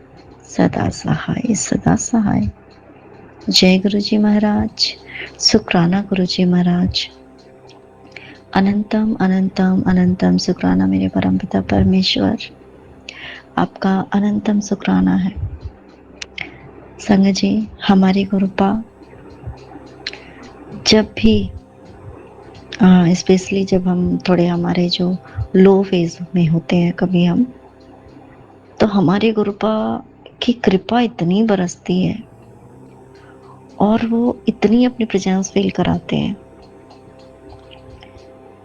सदा सहाय, सदा सहाय। जय गुरु जी महाराज, शुक्राना गुरु जी महाराज। अनंतम अनंतम अनंतम शुक्राना मेरे परमपिता परमेश्वर। आपका अनंतम शुक्राना है। संगत जी, हमारी गुरुपा जब भी स्पेशली जब हम थोड़े हमारे जो लो फेज में होते हैं कभी हम, तो हमारी गुरुपा की कृपा इतनी बरसती है और वो इतनी अपनी प्रेजेंस फील कराते हैं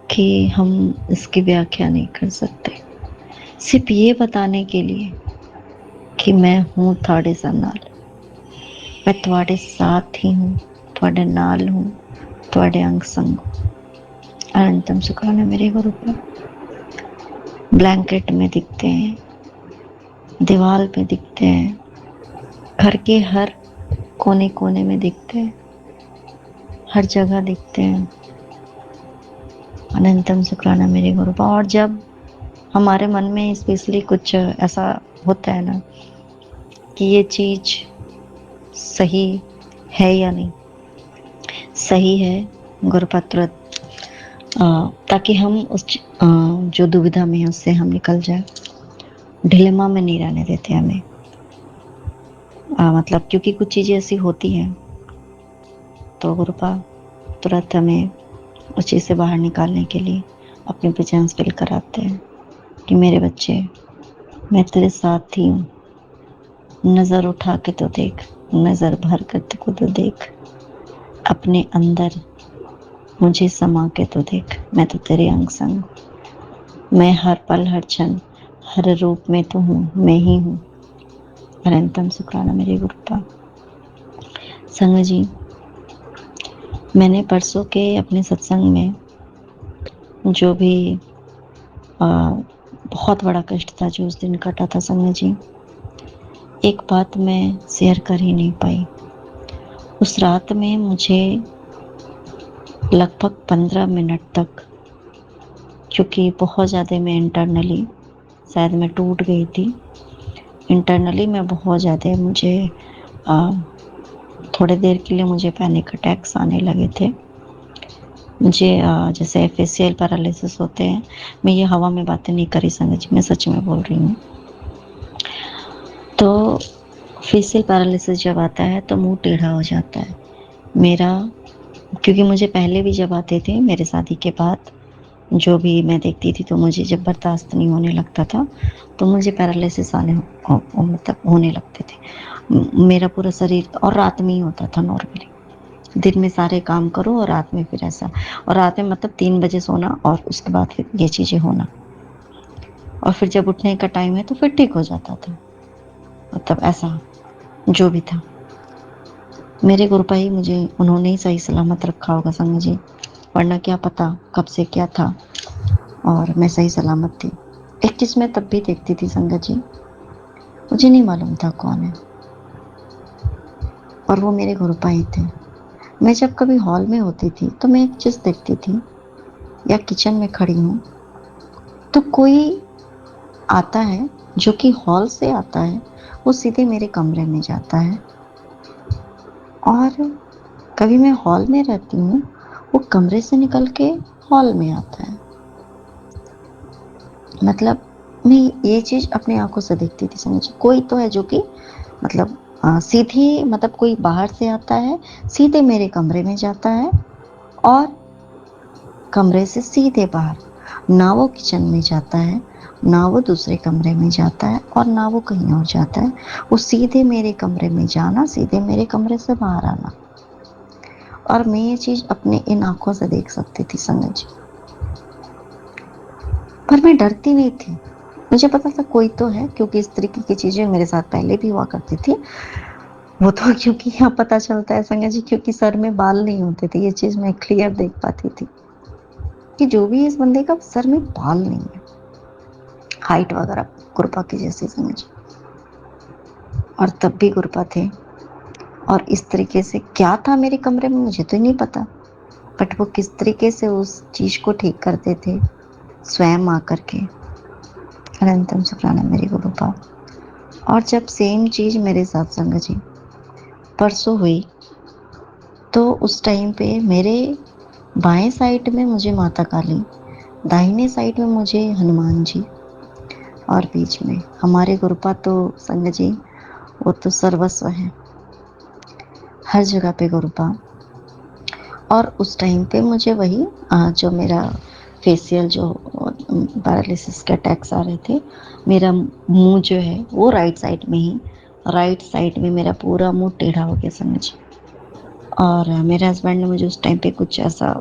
कि हम इसकी व्याख्या नहीं कर सकते। सिर्फ ये बताने के लिए कि मैं हूँ थाड़े सा नाल, मैं थोड़े साथ ही हूँ, थोड़े नाल हूँ, थोड़े अंग संग। अनंतम शुक्राना मेरे गुरु पर। ब्लैंकेट में दिखते हैं, दीवार पे दिखते हैं, घर के हर कोने कोने में दिखते हैं, हर जगह दिखते हैं। अनंतम शुक्राना मेरे गुरु पर। और जब हमारे मन में स्पेशली कुछ ऐसा होता है ना कि ये चीज सही है या नहीं, सही है गुरुपा तुरंत ताकि हम उस जो दुविधा में है उससे हम निकल जाए, डिलेमा में नहीं रहने देते हमें। मतलब क्योंकि कुछ चीज़ें ऐसी होती हैं तो गुरुपा तुरंत हमें उस चीज़ से बाहर निकालने के लिए अपनी प्रेजेंस फील कराते हैं कि मेरे बच्चे, मैं तेरे साथ ही हूँ, नज़र उठा के तो देख, नज़र भर कर तो देख, अपने अंदर मुझे समा के तो देख, मैं तो तेरे अंग संग, मैं हर पल हर क्षण हर रूप में तो हूँ, मैं ही हूँ। अनंतम शुक्राना मेरे गुरुपा। संग जी, मैंने परसों के अपने सत्संग में जो भी बहुत बड़ा कष्ट था जो उस दिन कटा था संग जी, एक बात मैं शेयर कर ही नहीं पाई। उस रात में मुझे लगभग 15 मिनट तक, क्योंकि बहुत ज़्यादा मैं इंटरनली शायद मैं टूट गई थी, इंटरनली मैं बहुत ज़्यादा मुझे थोड़ी देर के लिए मुझे पैनिक अटैक्स आने लगे थे। मुझे जैसे फेशियल पैरालिसिस होते हैं, मैं ये हवा में बातें नहीं करी संगत जी, मैं सच में बोल रही हूँ। तो फेशियल पैरालिसिस जब आता है तो मुंह टेढ़ा हो जाता है मेरा, क्योंकि मुझे पहले भी जब आते थे मेरे शादी के बाद, जो भी मैं देखती थी तो मुझे जब बर्दाश्त नहीं होने लगता था तो मुझे पैरालिसिस आने मतलब होने लगते थे मेरा पूरा शरीर, और रात में ही होता था नॉर्मली। दिन में सारे काम करो और रात में फिर ऐसा, और रात में मतलब 3 बजे सोना और उसके बाद फिर ये चीज़ें होना, और फिर जब उठने का टाइम है तो फिर ठीक हो जाता था, मतलब ऐसा जो भी था। मेरे गुरुपा ही मुझे, उन्होंने ही सही सलामत रखा होगा संग जी, वरना क्या पता कब से क्या था, और मैं सही सलामत थी। एक चीज़ मैं तब भी देखती थी संगत जी, मुझे नहीं मालूम था कौन है, और वो मेरे गुरुपा ही थे। मैं जब कभी हॉल में होती थी तो मैं एक चीज़ देखती थी, या किचन में खड़ी हूँ तो कोई आता है जो कि हॉल से आता है, वो सीधे मेरे कमरे में जाता है, और कभी मैं हॉल में रहती हूँ, वो कमरे से निकल के हॉल में आता है। मतलब मैं ये चीज़ अपनी आंखों से देखती थी समझिए। कोई तो है जो कि मतलब सीधे, मतलब कोई बाहर से आता है, सीधे मेरे कमरे में जाता है, और कमरे से सीधे बाहर, ना वो किचन में जाता है, ना वो दूसरे कमरे में जाता है, और ना वो कहीं और जाता है। वो सीधे मेरे कमरे में जाना, सीधे मेरे कमरे से बाहर आना, और मैं ये चीज़ अपने इन आंखों से देख सकती थी संगत जी। पर मैं डरती नहीं थी, मुझे पता था कोई तो है, क्योंकि इस तरीके की चीज़ें मेरे साथ पहले भी हुआ करती थी। वो तो क्योंकि यहाँ पता चलता है संगत जी, क्योंकि सर में बाल नहीं होते थे, ये चीज़ मैं क्लियर देख पाती थी कि जो भी इस बंदे का सर में बाल नहीं है, हाइट वगैरह गुरुपा की जैसी संगत जी, और तब भी गुरुपा थे। और इस तरीके से क्या था मेरे कमरे में मुझे तो नहीं पता, बट वो किस तरीके से उस चीज़ को ठीक करते थे स्वयं आकर के। अनंतम शुक्राना मेरे गुरुपा। और जब सेम चीज़ मेरे साथ संगत जी परसों हुई, तो उस टाइम पे मेरे बाएं साइड में मुझे माता काली, दाहिने साइड में मुझे हनुमान जी, और बीच में हमारे गुरुपा तो संगत जी वो तो सर्वस्व है, हर जगह पे गुरुपा। और उस टाइम पे मुझे वही जो मेरा फेशियल जो पैरालिसिस के अटैक्स आ रहे थे, मेरा मुंह जो है वो राइट साइड में मेरा पूरा मुंह टेढ़ा हो गया समझ। और मेरे हस्बैंड ने मुझे उस टाइम पे कुछ ऐसा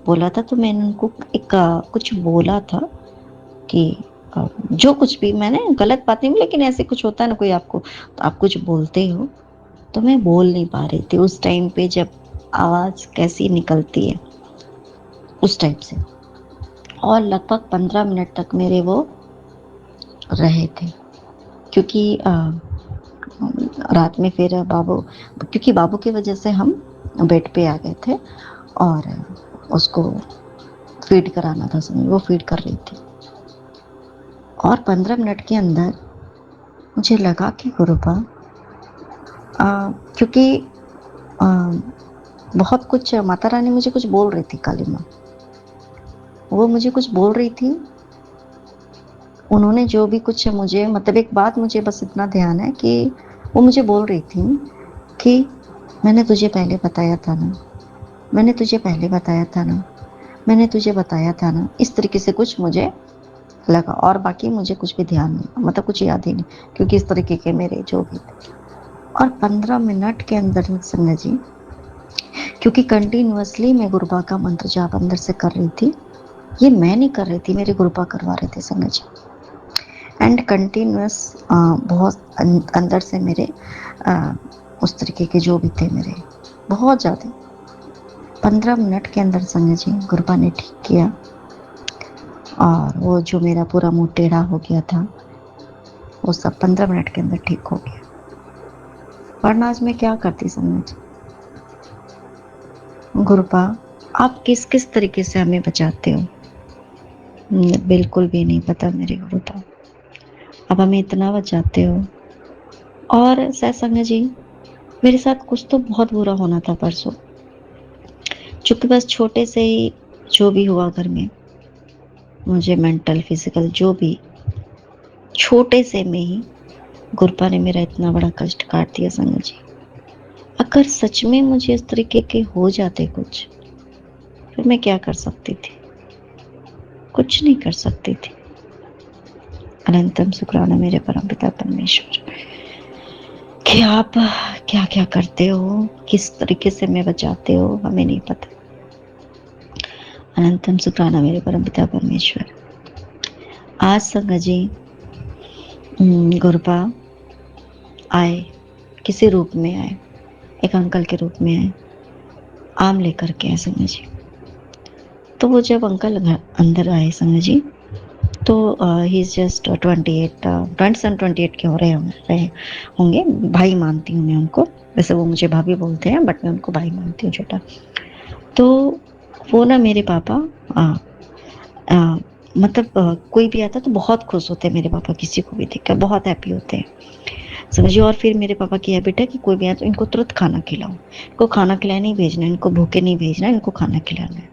बोला था, तो मैंने उनको एक कुछ बोला था कि जो कुछ भी, मैंने गलत बात नहीं, लेकिन ऐसे कुछ होता है ना, कोई आपको तो आप कुछ बोलते हो, तो मैं बोल नहीं पा रही थी उस टाइम पे, जब आवाज़ कैसी निकलती है उस टाइप से। और लगभग 15 मिनट तक मेरे वो रहे थे, क्योंकि रात में फिर क्योंकि बाबू की वजह से हम बेड पे आ गए थे और उसको फीड कराना था, समझ, वो फीड कर रही थी। और 15 मिनट के अंदर मुझे लगा कि गुरुपा, क्योंकि बहुत कुछ माता रानी मुझे कुछ बोल रही थी, काली माँ वो मुझे कुछ बोल रही थी। उन्होंने जो भी कुछ मुझे, मतलब एक बात मुझे बस इतना ध्यान है कि वो मुझे बोल रही थी कि मैंने तुझे पहले बताया था ना, मैंने तुझे पहले बताया था ना, मैंने तुझे बताया था ना, इस तरीके से कुछ मुझे लगा। और बाकी मुझे कुछ भी ध्यान नहीं, मतलब कुछ याद ही नहीं, क्योंकि इस तरीके के मेरे जो भी थे। और 15 मिनट के अंदर संगत जी, क्योंकि कंटिन्यूअसली मैं गुरुबा का मंत्र जाप अंदर से कर रही थी, ये मैं नहीं कर रही थी, मेरे गुरुबा करवा रहे थे संगत जी। एंड कंटिन्यूअस बहुत अंदर से मेरे उस तरीके के जो भी थे मेरे, बहुत ज़्यादा। 15 मिनट के अंदर संगत जी गुरुबा ने ठीक किया, और वो जो मेरा पूरा मुंह टेढ़ा हो गया था वो सब 15 मिनट के अंदर ठीक हो गया। वरना आज मैं क्या करती संगत जी। गुरुबा आप किस किस तरीके से हमें बचाते हो, बिल्कुल भी नहीं पता मेरे गुरुबा, अब हमें इतना बचाते हो। और सह संगत जी, मेरे साथ कुछ तो बहुत बुरा होना था परसों, चूंकि बस छोटे से ही जो भी हुआ घर में, मुझे मेंटल फिजिकल जो भी, छोटे से में ही गुरुपा ने मेरा इतना बड़ा कष्ट काट दिया संगत जी। अगर सच में मुझे इस तरीके के हो जाते कुछ, फिर मैं क्या कर सकती थी, कुछ नहीं कर सकती थी। अनंतम शुक्राना मेरे परमपिता परमेश्वर कि आप क्या क्या करते हो, किस तरीके से मैं बचाते हो, हमें नहीं पता। अनंतम शुक्राना मेरे परमपिता परमेश्वर। आज संगत जी गुरुपा आए, किसी रूप में आए, एक अंकल के रूप में आए, आम लेकर के आए संगत जी। तो वो जब अंकल अंदर आए संगत जी, तो ही इज जस्ट 27 के हो रहे होंगे। भाई मानती हूँ मैं उनको, वैसे वो मुझे भाभी बोलते हैं, बट मैं उनको भाई मानती हूँ, छोटा। तो वो ना मेरे पापा मतलब कोई भी आता तो बहुत खुश होते हैं मेरे पापा, किसी को भी देखकर बहुत हैप्पी होते हैं समझिए। और फिर मेरे पापा की हैबिट है कि कोई भी आए तो इनको तुरंत खाना खिलाओ, इनको खाना खिलाने नहीं भेजना, इनको भूखे नहीं भेजना, इनको खाना खिलाना है।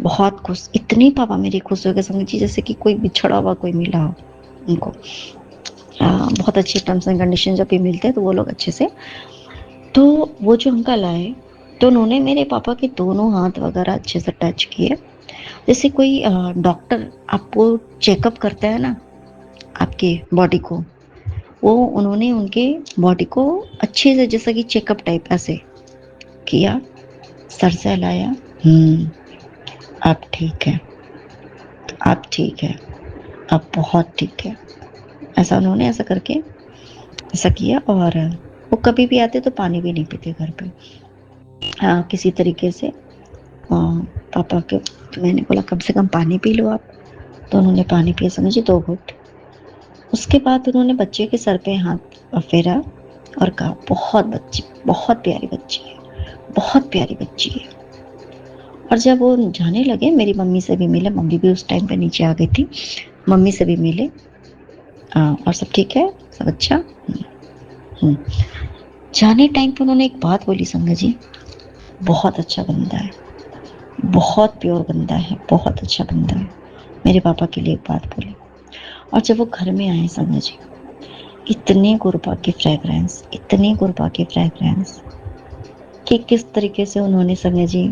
बहुत खुश, इतने पापा मेरे खुश हो गए समझिए, जैसे कि कोई बिछड़ा हुआ कोई मिला हो उनको। बहुत अच्छे टर्म्स एंड कंडीशन जब भी मिलते हैं तो वो लोग अच्छे से। तो वो जो अंकल आए, तो उन्होंने मेरे पापा के दोनों हाथ वगैरह अच्छे से टच किए, जैसे कोई डॉक्टर आपको चेकअप करता है ना आपके बॉडी को, वो उन्होंने उनके बॉडी को अच्छे से, जैसा कि चेकअप टाइप ऐसे किया, सर से हिलाया, आप ठीक है, आप ठीक है, आप बहुत ठीक है, ऐसा उन्होंने ऐसा करके ऐसा किया। और वो कभी भी आते तो पानी भी नहीं पीते घर पे। किसी तरीके से पापा के, तो मैंने बोला कम से कम पानी पी लो आप, तो उन्होंने पानी पिया समझिए 2 घूंट। उसके बाद उन्होंने बच्चे के सर पे हाथ फेरा और कहा बहुत प्यारी बच्ची है, बहुत प्यारी बच्ची है। और जब वो जाने लगे, मेरी मम्मी से भी मिले, मम्मी भी उस टाइम पे नीचे आ गई थी, मम्मी से भी मिले, और सब ठीक है, सब अच्छा। जाने टाइम पे उन्होंने एक बात बोली संगत जी, बहुत अच्छा बंदा है, बहुत प्योर बंदा है, बहुत अच्छा बंदा है, मेरे पापा के लिए एक बात बोली। और जब वो घर में आए संगत जी, इतनी गुरबा की फ्रेग्रेंस, इतनी गुरबा की फ्रेग्रेंस कि किस तरीके से उन्होंने संगत जी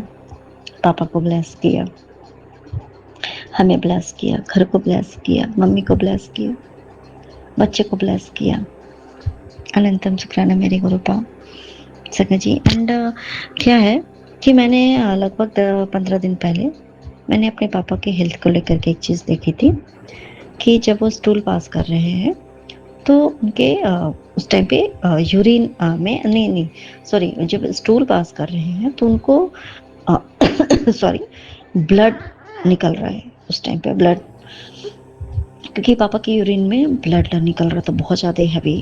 पापा को ब्लेस किया, हमें ब्लेस किया, घर को ब्लेस किया, मम्मी को ब्लेस किया, बच्चे को ब्लेस किया। अनंतम शुक्राना मेरे गुरुपा संगत जी। एंड क्या है कि मैंने लगभग 15 दिन पहले मैंने अपने पापा के हेल्थ को लेकर के एक चीज़ देखी थी कि जब वो स्टूल पास कर रहे हैं तो उनके उस टाइम पे यूरिन में नहीं सॉरी, जब स्टूल पास कर रहे हैं तो उनको सॉरी ब्लड निकल रहा है उस टाइम पे, ब्लड, क्योंकि पापा की यूरिन में ब्लड निकल रहा था बहुत ज़्यादा हैवी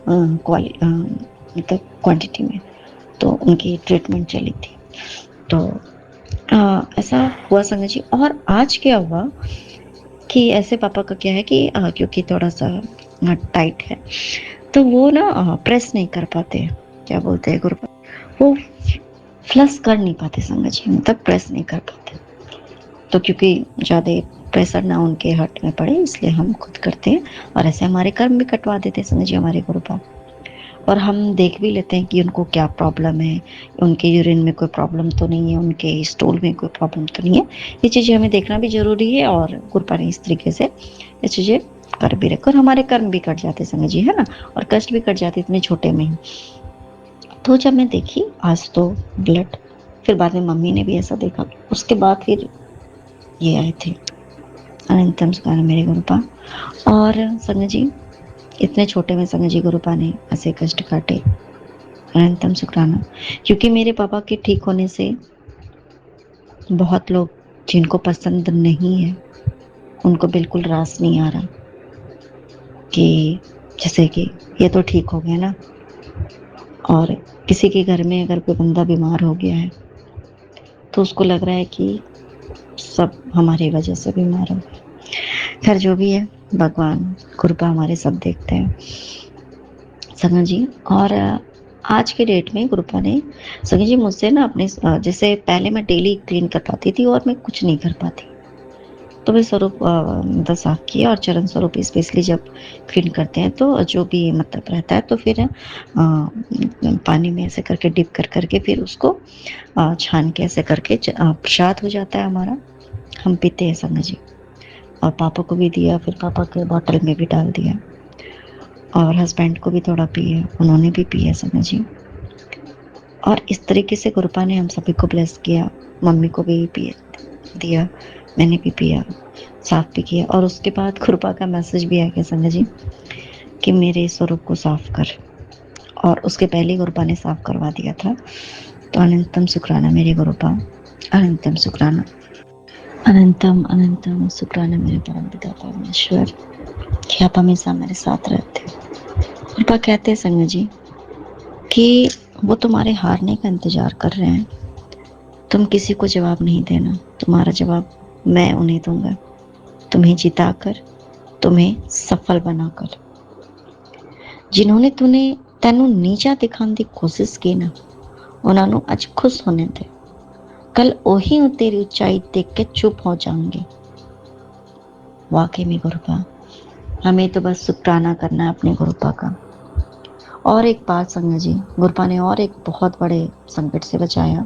मतलब क्वांटिटी में, तो उनकी ट्रीटमेंट चली थी। तो ऐसा हुआ संगत जी। और आज क्या हुआ कि ऐसे पापा का क्या है कि क्योंकि थोड़ा सा टाइट है तो वो ना प्रेस नहीं कर पाते, क्या बोलते हैं गुरु, वो फ्लस कर नहीं पाते संगत जी, मतलब प्रेस नहीं कर पाते। तो क्योंकि ज़्यादा प्रेशर ना उनके हार्ट में पड़े इसलिए हम खुद करते हैं, और ऐसे हमारे कर्म भी कटवा देते हैं संगत जी हमारे गुरु पाप। और हम देख भी लेते हैं कि उनको क्या प्रॉब्लम है, उनके यूरिन में कोई प्रॉब्लम तो नहीं है, उनके स्टूल में कोई प्रॉब्लम तो नहीं है। ये चीज़ें हमें देखना भी ज़रूरी है, और गुरुपा ने इस तरीके से ये चीज़ें कर भी रखे और हमारे कर्म भी कट जाते संगत जी, है ना, और कष्ट भी कट जाते इतने छोटे में ही। तो जब मैं देखी आज तो ब्लड, फिर बाद में मम्मी ने भी ऐसा देखा, उसके बाद फिर ये आए थे अनंतम शुक्राना मेरे गुरुपा। और संगत जी इतने छोटे में संगत जी गुरुपा ने ऐसे कष्ट काटे, अनंतम शुक्राना। क्योंकि मेरे पापा के ठीक होने से बहुत लोग जिनको पसंद नहीं है उनको बिल्कुल रास नहीं आ रहा कि जैसे कि ये तो ठीक हो गया ना, और किसी के घर में अगर कोई बंदा बीमार हो गया है तो उसको लग रहा है कि सब हमारी वजह से बीमार हो गए। खैर जो भी है, भगवान कृपा हमारे सब देखते हैं संगत जी। और आज के डेट में कृपा ने संगत जी मुझसे ना अपने जैसे पहले मैं डेली क्लीन कर पाती थी और मैं कुछ नहीं कर पाती, तो मैं स्वरूप मतलब साफ किया, और चरण स्वरूप स्पेशली जब क्लीन करते हैं तो जो भी मतलब रहता है तो फिर पानी में ऐसे करके डिप कर करके फिर उसको छान के ऐसे करके प्रसाद हो जाता है हमारा, हम पीते हैं संगत जी। और पापा को भी दिया, फिर पापा के बॉटल में भी डाल दिया, और हस्बैंड को भी थोड़ा पिया, उन्होंने भी पिया संगत जी। और इस तरीके से गुरुपा ने हम सभी को ब्लेस किया, मम्मी को भी पिया दिया, मैंने भी पिया, साफ भी किया। और उसके बाद गुरुपा का मैसेज भी आ गया संगत जी कि मेरे स्वरूप को साफ कर, और उसके पहले गुरुपा ने साफ करवा दिया था। तो अनंतम शुक्राना मेरे गुरुपा, अनंतम शुक्राना, अनंतम अनंतम शुक्राना मेरे परम पिता परमेश्वर कि आप हमेशा मेरे साथ रहते हो। कृपा कहते हैं संगत जी कि वो तुम्हारे हारने का इंतजार कर रहे हैं, तुम किसी को जवाब नहीं देना, तुम्हारा जवाब मैं उन्हें दूंगा, तुम्हें जिताकर, तुम्हें सफल बनाकर। जिन्होंने तेनू नीचा दिखाने की कोशिश की ना, उन्होंने आज खुश होने दे, कल वही तेरी ऊंचाई देख के चुप हो जाएंगे। वाकई में गुरुपा, हमें तो बस शुक्राना करना है अपने गुरुपा का। और एक बात संगत जी, गुरुपा ने और एक बहुत बड़े संकट से बचाया,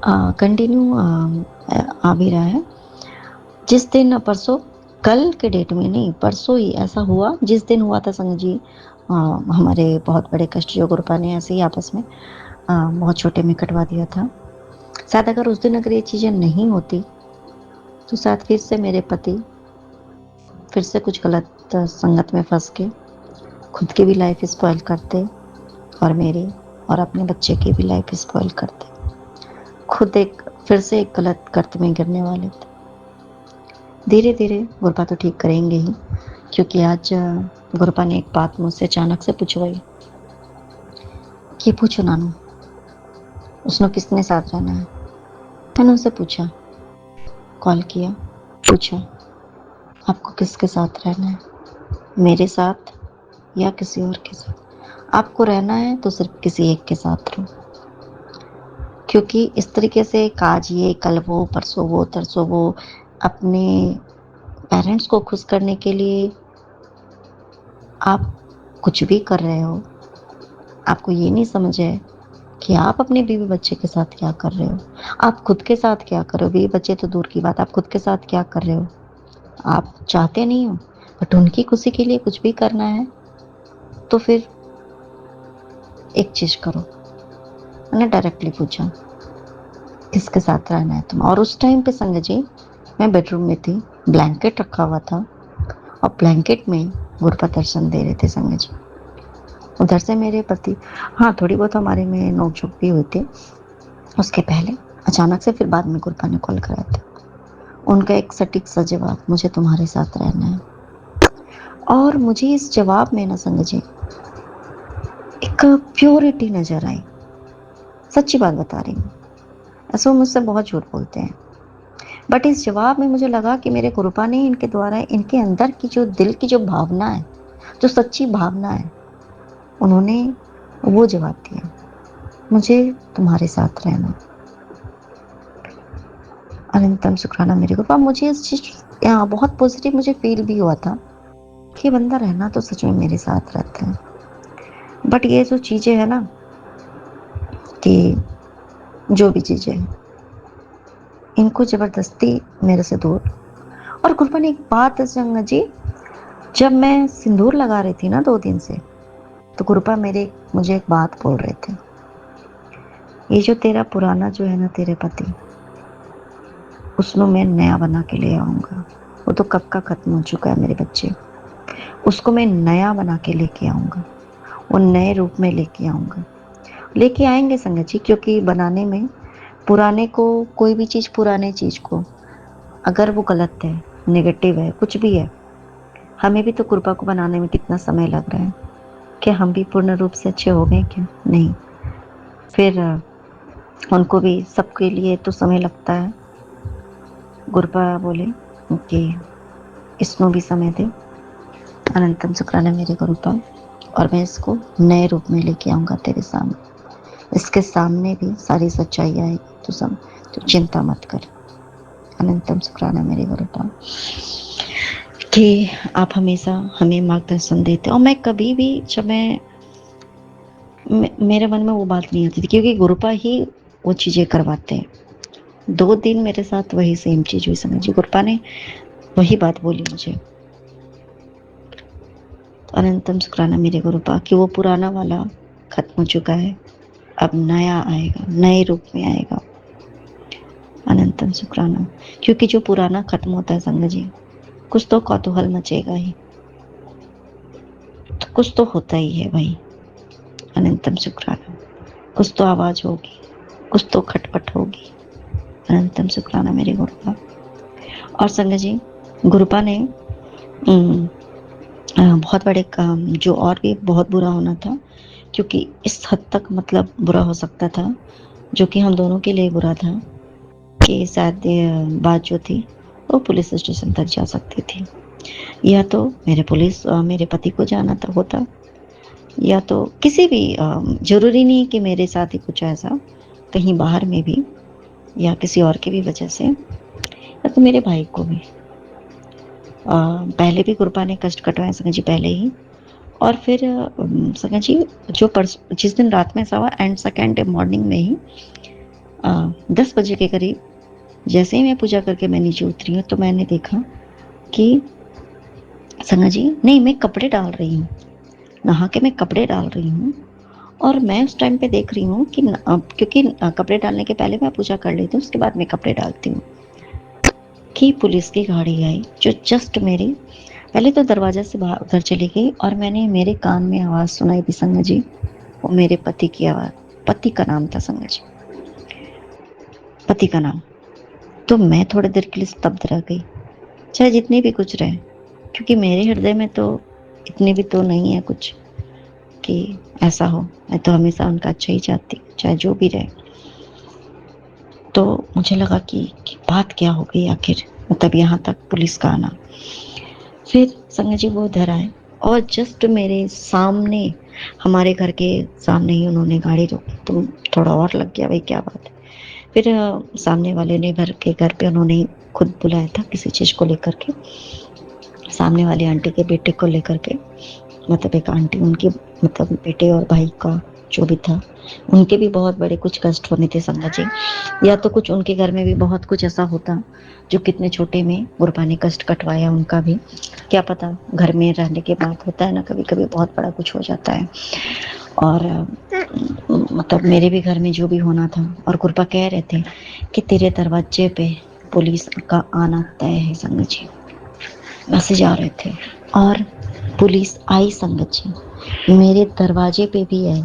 कंटिन्यू आ भी रहा है। जिस दिन परसों, कल के डेट में नहीं, परसों ही ऐसा हुआ, जिस दिन हुआ था संगत जी हमारे बहुत बड़े कष्ट जो गुरुपा ने ऐसे ही आपस में बहुत छोटे में कटवा दिया था। शायद अगर उस दिन अगर ये चीज़ें नहीं होती तो शायद फिर से मेरे पति फिर से कुछ गलत संगत में फंस के खुद की भी लाइफ स्पॉइल करते, और मेरी और अपने बच्चे की भी लाइफ स्पॉइल करते, खुद एक फिर से एक गलत कर्त में गिरने वाले थे। धीरे धीरे गुरुपा तो ठीक करेंगे ही, क्योंकि आज गुरुपा ने एक बात मुझसे अचानक से पूछवाई कि पूछो नानू, उसने किसने साथ रहना है। मैंने उनसे पूछा, कॉल किया, पूछा आपको किसके साथ रहना है, मेरे साथ या किसी और के साथ। आपको रहना है तो सिर्फ किसी एक के साथ रहो, क्योंकि इस तरीके से आज ये कल वो परसों वो तरसों वो अपने पेरेंट्स को खुश करने के लिए आप कुछ भी कर रहे हो, आपको ये नहीं समझ है कि आप अपने बीवी बच्चे के साथ क्या कर रहे हो, आप खुद के साथ क्या कर रहे हो। बीवी बच्चे तो दूर की बात, आप खुद के साथ क्या कर रहे हो। आप चाहते नहीं हो बट उनकी खुशी के लिए कुछ भी करना है, तो फिर एक चीज करो। मैंने डायरेक्टली पूछा किसके साथ रहना है तुम। और उस टाइम पे संगत जी मैं बेडरूम में थी, ब्लैंकेट रखा हुआ था और ब्लैंकेट में गुरुपा दर्शन दे रहे थे संगत जी। उधर से मेरे पति, हाँ थोड़ी बहुत हमारे में नोकझोंक भी हुई थी उसके पहले, अचानक से फिर बाद में गुरुपा ने कॉल कराया था। उनका एक सटीक सा जवाब, मुझे तुम्हारे साथ रहना है। और मुझे इस जवाब में ना संगत जी एक प्योरिटी नजर आई। सच्ची बात बता रही हूँ, ऐसे वो मुझसे बहुत झूठ बोलते हैं, बट इस जवाब में मुझे लगा कि मेरे गुरुपा ने इनके द्वारा इनके अंदर की जो दिल की जो भावना है, जो सच्ची भावना है, उन्होंने वो जवाब दिया, मुझे तुम्हारे साथ रहना। अनंतम शुक्राना मेरे गुरुपा। मुझे इस चीज बहुत पॉजिटिव मुझे फील भी हुआ था कि बंदा रहना तो सच में मेरे साथ रहता है। बट ये जो चीजें है ना कि जो भी चीजें हैं इनको जबरदस्ती मेरे से दूर। और गुरुपा ने एक बात संगत जी, जब मैं सिंदूर लगा रही थी ना 2 दिन से, तो गुरुपा मुझे एक बात बोल रहे थे, ये जो तेरा पुराना जो है ना तेरे पति, उसको मैं नया बना के ले आऊंगा। वो तो कब का खत्म हो चुका है मेरे बच्चे, उसको मैं नया बना के लेके आऊंगा, वो नए रूप में लेके आऊंगा। लेके आएंगे संगत जी, क्योंकि बनाने में पुराने को, कोई भी चीज पुराने चीज को अगर वो गलत है, नेगेटिव है, कुछ भी है, हमें भी तो कृपा को बनाने में कितना समय लग रहा है। क्या हम भी पूर्ण रूप से अच्छे हो गए क्या? नहीं। फिर उनको भी, सबके लिए तो समय लगता है। गुरुपा बोले कि इसको भी समय दे। अनंतम शुक्राना मेरे गुरुपा, और मैं इसको नए रूप में लेके आऊंगा तेरे सामने। इसके सामने भी सारी सच्चाई आएगी, तो चिंता मत कर। अनंतम शुक्राना मेरे गुरुपा कि आप हमेशा हमें मार्गदर्शन देते। और मैं कभी भी, जब मेरे मन में वो बात नहीं आती थी, क्योंकि गुरुपा ही वो चीजें करवाते हैं। 2 दिन मेरे साथ वही सेम चीज हुई समझिए, गुरुपा ने वही बात बोली मुझे। तो अनंतम शुक्राना मेरे गुरुपा कि वो पुराना वाला खत्म हो चुका है, अब नया आएगा, नए रूप में आएगा। अनंतम शुक्राना, क्योंकि जो पुराना खत्म होता है संग जी, कुछ तो कौतूहल मचेगा ही, तो कुछ तो होता ही है भाई। अनंतम शुक्राना, कुछ तो आवाज होगी, कुछ तो खटपट होगी। अनंतम शुक्राना मेरे गुरुपा। और संग जी गुरुपा ने बहुत बड़े काम, जो और भी बहुत बुरा होना था, क्योंकि इस हद तक मतलब बुरा हो सकता था, जो कि हम दोनों के लिए बुरा था, कि शायद बात जो थी वो पुलिस स्टेशन तक जा सकती थी। या तो मेरे पति को जाना था होता, या तो किसी भी, जरूरी नहीं कि मेरे साथ ही कुछ ऐसा, कहीं बाहर में भी, या किसी और की भी वजह से, या तो मेरे भाई को भी। पहले भी गुरुपा ने कष्ट कटवाए संगत जी पहले ही। और फिर संगत जी जिस दिन रात में ऐसा हुआ, एंड सेकेंड डे मॉर्निंग में ही 10 बजे के करीब, जैसे ही मैं पूजा करके मैं नीचे उतरी हूँ, तो मैंने देखा कि संगत जी, नहीं, मैं कपड़े डाल रही हूँ, नहा के मैं कपड़े डाल रही हूँ, और मैं उस टाइम पे देख रही हूँ कि क्योंकि कपड़े डालने के पहले मैं पूजा कर लेती हूँ, उसके बाद मैं कपड़े डालती हूँ, कि पुलिस की गाड़ी आई, जो जस्ट मेरी, पहले तो दरवाजा से बाहर उधर चली गई, और मैंने, मेरे कान में आवाज सुनाई थी संगत जी, वो मेरे पति की आवाज, पति का नाम था संगत जी, पति का नाम। तो मैं थोड़ी देर के लिए स्तब्ध रह गई, चाहे जितनी भी कुछ रहे, क्योंकि मेरे हृदय में तो इतनी भी तो नहीं है कुछ कि ऐसा हो। मैं तो हमेशा उनका अच्छा ही चाहती, चाहे जो भी रहे। तो मुझे लगा कि बात क्या हो गई आखिर, मतलब यहाँ तक पुलिस का आना। फिर संगत जी वो उधर आए, और जस्ट मेरे सामने, हमारे घर के सामने ही उन्होंने गाड़ी रोकी। तो थोड़ा और लग गया भाई क्या बात है। फिर सामने वाले ने घर पे उन्होंने खुद बुलाया था किसी चीज को लेकर के, सामने वाली आंटी के बेटे को लेकर के, मतलब एक आंटी उनकी मतलब बेटे और भाई का जो भी था, उनके भी बहुत बड़े कुछ कष्ट होने थे संगत जी, या तो कुछ उनके घर में भी बहुत कुछ ऐसा होता जो कितने छोटे में गुरबा ने कष्ट कटवाया उनका भी, क्या पता, घर में रहने के बाद होता है ना, कभी कभी बहुत बड़ा कुछ हो जाता है। और मतलब मेरे भी घर में जो भी होना था, और गुरबा कह रहे थे कि तेरे दरवाजे पे पुलिस का आना तय है संगत जी, वैसे जा रहे थे और पुलिस आई संगत जी, मेरे दरवाजे पे भी आई।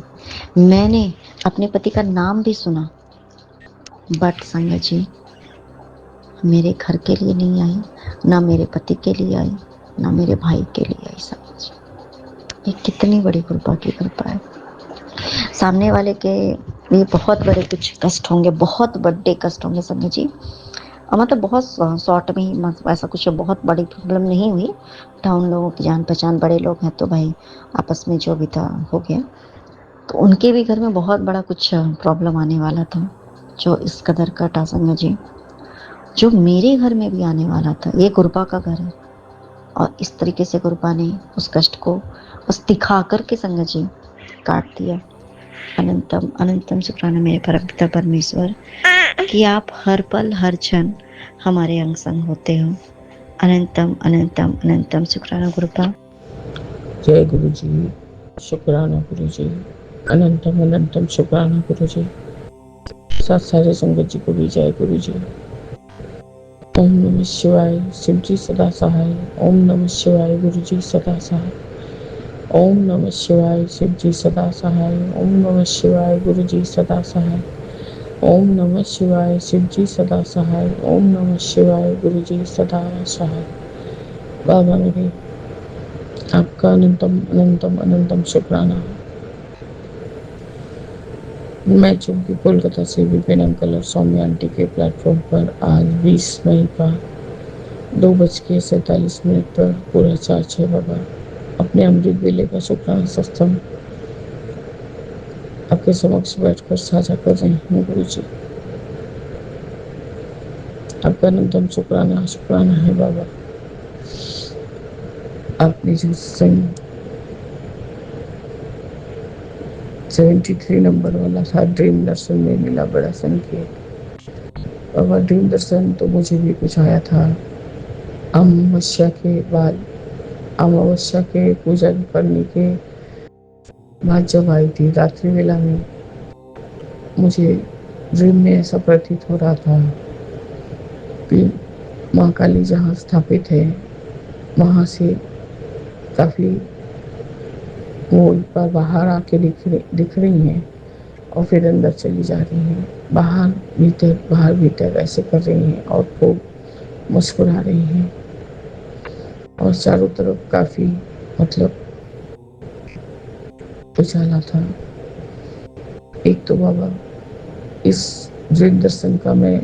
मैंने अपने पति का नाम भी सुना, बट संगत जी मेरे घर के लिए नहीं आई, ना मेरे पति के लिए आई, ना मेरे भाई के लिए आई संगत जी। ये कितनी बड़ी कृपा की कृपा है। सामने वाले के भी बहुत बड़े कुछ कष्ट होंगे, बहुत बड़े कष्ट होंगे संगत जी। मतलब बहुत शॉर्ट में ही, ऐसा कुछ बहुत बड़ी प्रॉब्लम नहीं हुई था। उन लोगों की जान पहचान बड़े लोग हैं तो भाई आपस में जो भी था हो गया। तो उनके भी घर में बहुत बड़ा कुछ प्रॉब्लम आने वाला था, जो इस कदर का था संगत जी, जो मेरे घर में भी आने वाला था। ये गुरबा का घर है और इस तरीके से गुरबा ने उस कष्ट को बस दिखा करके संगत जी काट दिया। अनंतम अनंतम शुक्राना मेरे परमपिता परमेश्वर कि आप हर पल हर क्षण हमारे अंग संग होते हो। अनंतम अनंतम अनंतम शुक्राना गुरुपा। जय गुरु जी, शुक्राना गुरु जी, अनंतम अनंतम शुक्राना गुरु जी। साथ सारे संगत जी को भी जय गुरु जी। ओम नमः शिवाय, शिव जी सदा सहाय। ओम नमः शिवाय, गुरु जी सदा सहाय। ओम नमः शिवाय, शिव जी सदा सहाय। ओम नमः शिवाय, गुरु जी सदा सहाय। ओम नमः शिवाय, शिव जी सदा सहाय। ओम नमः शिवाय, गुरु जी सदा सहाय। बाबा मेरे, आपका अनंतम अनंतम अनंतम शुक्राना। मैं चूंकि कोलकाता से विपिन अंकल और सौम्या आंटी के प्लेटफॉर्म पर आज 20 मई का 2:47 पर पूरा 4-6 बाबा अपने अमृत बेले का शुक्राना सत्संग आपके समक्ष बैठकर साझा कर रहे हैं। गुरु जी, आपका अनंतम शुक्राना शुक्राना है बाबा। आपने जो 73 नंबर वाला था, ड्रीम दर्शन में मिला बड़ा संकेत बाबा। ड्रीम दर्शन तो मुझे भी कुछ आया था अमावस्या के बाद, अमावस्या के पूजा करने के बाद जब आई थी रात्रि वेला में, मुझे ड्रीम में ऐसा प्रतीत हो रहा था कि माँ काली जहाँ स्थापित है वहाँ से काफी वो एक बार बाहर आके दिख रही हैं और फिर अंदर चली जा रही हैं, बाहर भीतर ऐसे कर रही हैं और खूब मुस्कुरा रही हैं और चारों तरफ काफी मतलब उजाला था। एक तो बाबा इस ड्रीम दर्शन का मैं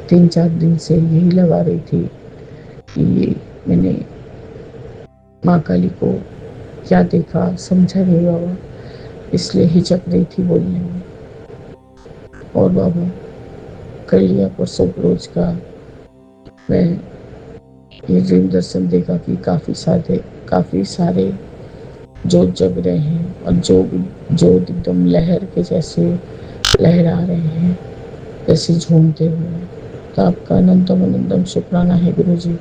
3-4 दिन से यही लगा रही थी कि ये मैंने माँ काली को क्या देखा समझा नहीं बाबा, इसलिए हिचक रही थी बोलने में। और बाबा कल या परसों रोज का मैं ये ड्रीम दर्शन देखा कि काफी सारे जोत जग रहे हैं और जोत एकदम लहर के जैसे लहरा रहे हैं, जैसे झूमते हुए। तो आपका अनंतम अनंतम शुक्राना है गुरु जी।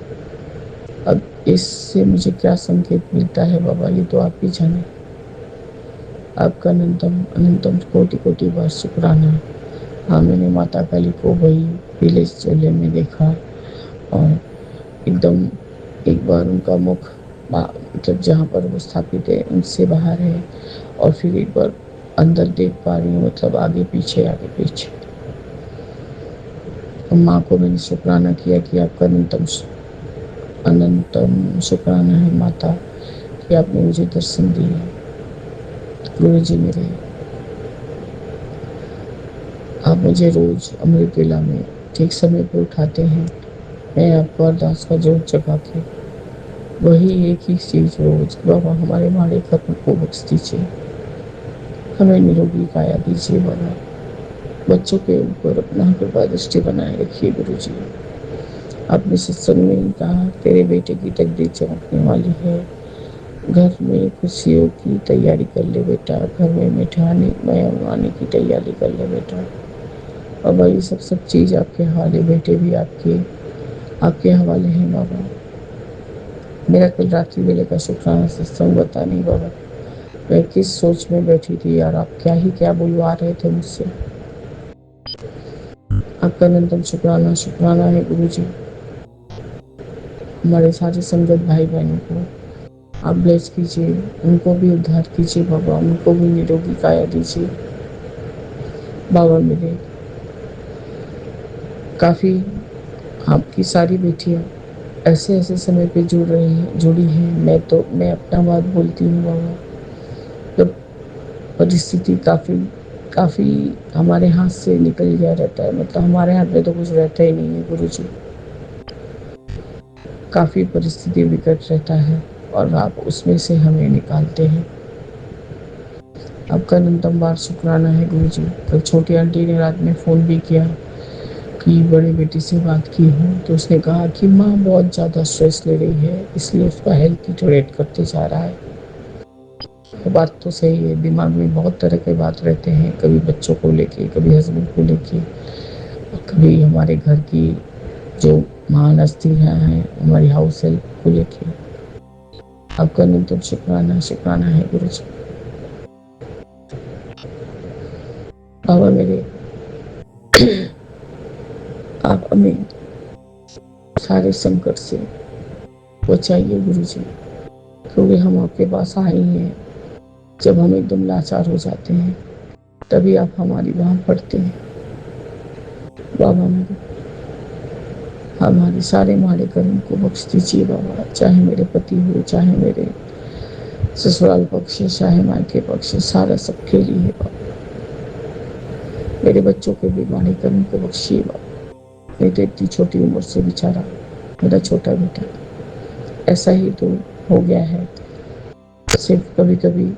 अब इससे मुझे क्या संकेत मिलता है बाबा, ये तो आप ही जाने। आपका अनंतम अनंतम कोटि कोटि बार शुक्राना। हाँ, मैंने माता काली को वही पीले चोले में देखा और एकदम एक बार उनका मुख मतलब जहाँ पर वो स्थापित है उनसे बाहर है और फिर एक बार अंदर देख पा रही हूँ, मतलब आगे पीछे। और माँ को मैंने शुक्राना किया कि आपका अनंतम शुक्राना है माता कि आपने मुझे दर्शन दिए। गुरु जी मेरे, आप मुझे रोज अमृत वेला में ठीक समय पर उठाते हैं। मैं आपको अरदास का जोत जगा के वही एक ही चीज रोज, बाबा हमारे माड़े कर्म को बख्श दीजिए, हमें निरोगी काया दीजिए बाबा, बच्चों के ऊपर अपना कृपा दृष्टि बनाए रखिए गुरु जी। आपने सत्संग में ही कहा तेरे बेटे की तकदीर चमकने वाली है, घर में खुशियों की तैयारी कर ले बेटा, घर में मिठाई आने की तैयारी कर ले बेटा। बाबा ये सब चीज़ आपके हवाले, बेटे भी आपके हवाले हैं बाबा। मेरा कल रात्रि वेले का शुक्राना सत्संग बता नहीं बाबा, मैं किस सोच में बैठी थी यार, आप क्या बुलवा रहे थे मुझसे। आपका अनंतम शुक्राना शुक्राना है गुरु जी। हमारे सारे संगत भाई बहनों को आप ब्लेस कीजिए, उनको भी उद्धार कीजिए बाबा, उनको भी निरोगी काया दीजिए बाबा। मेरे काफ़ी आपकी सारी बेटियां ऐसे समय पे जुड़ी हैं। मैं अपना बात बोलती हूँ बाबा, जब परिस्थिति काफ़ी हमारे हाथ से निकल गया रहता है, मतलब हमारे हाथ में तो कुछ रहता ही नहीं है गुरु जी। काफ़ी परिस्थिति विकट रहता है और आप उसमें से हमें निकालते हैं। आपका अनंतम बार शुक्राना है गुरु जी। कल छोटी आंटी ने रात में फ़ोन भी किया कि बड़ी बेटी से बात की हूँ, तो उसने कहा कि माँ बहुत ज़्यादा स्ट्रेस ले रही है, इसलिए उसका हेल्थ डिटोरेट करते जा रहा है। बात तो सही है, दिमाग में बहुत तरह के बात रहते हैं, कभी बच्चों को लेके, कभी हस्बैंड को लेके, और कभी हमारे घर की जो महान हस्तियाँ हैं हमारी हाउस हेल्प को लेके। आपका अनंतम शुक्राना है गुरु जी। बाबा मेरे आप हमें सारे संकट से बचाइए गुरु जी, क्योंकि हम आपके पास आए ही हैं जब हम एकदम लाचार हो जाते हैं, तभी आप हमारी वहाँ पढ़ते हैं बाबा। मेरे हमारे सारे माड़े कर्म को बख्श दीजिए बाबा, चाहे मेरे पति हो, चाहे मेरे ससुराल पक्ष है, चाहे मायके पक्ष है, सारा सबके लिए है बाबा। मेरे बच्चों के भी माड़े कर्म को बख्शिए बाबा। नहीं तो इतनी छोटी उम्र से बेचारा मेरा छोटा बेटा ऐसा ही तो हो गया है। सिर्फ कभी कभी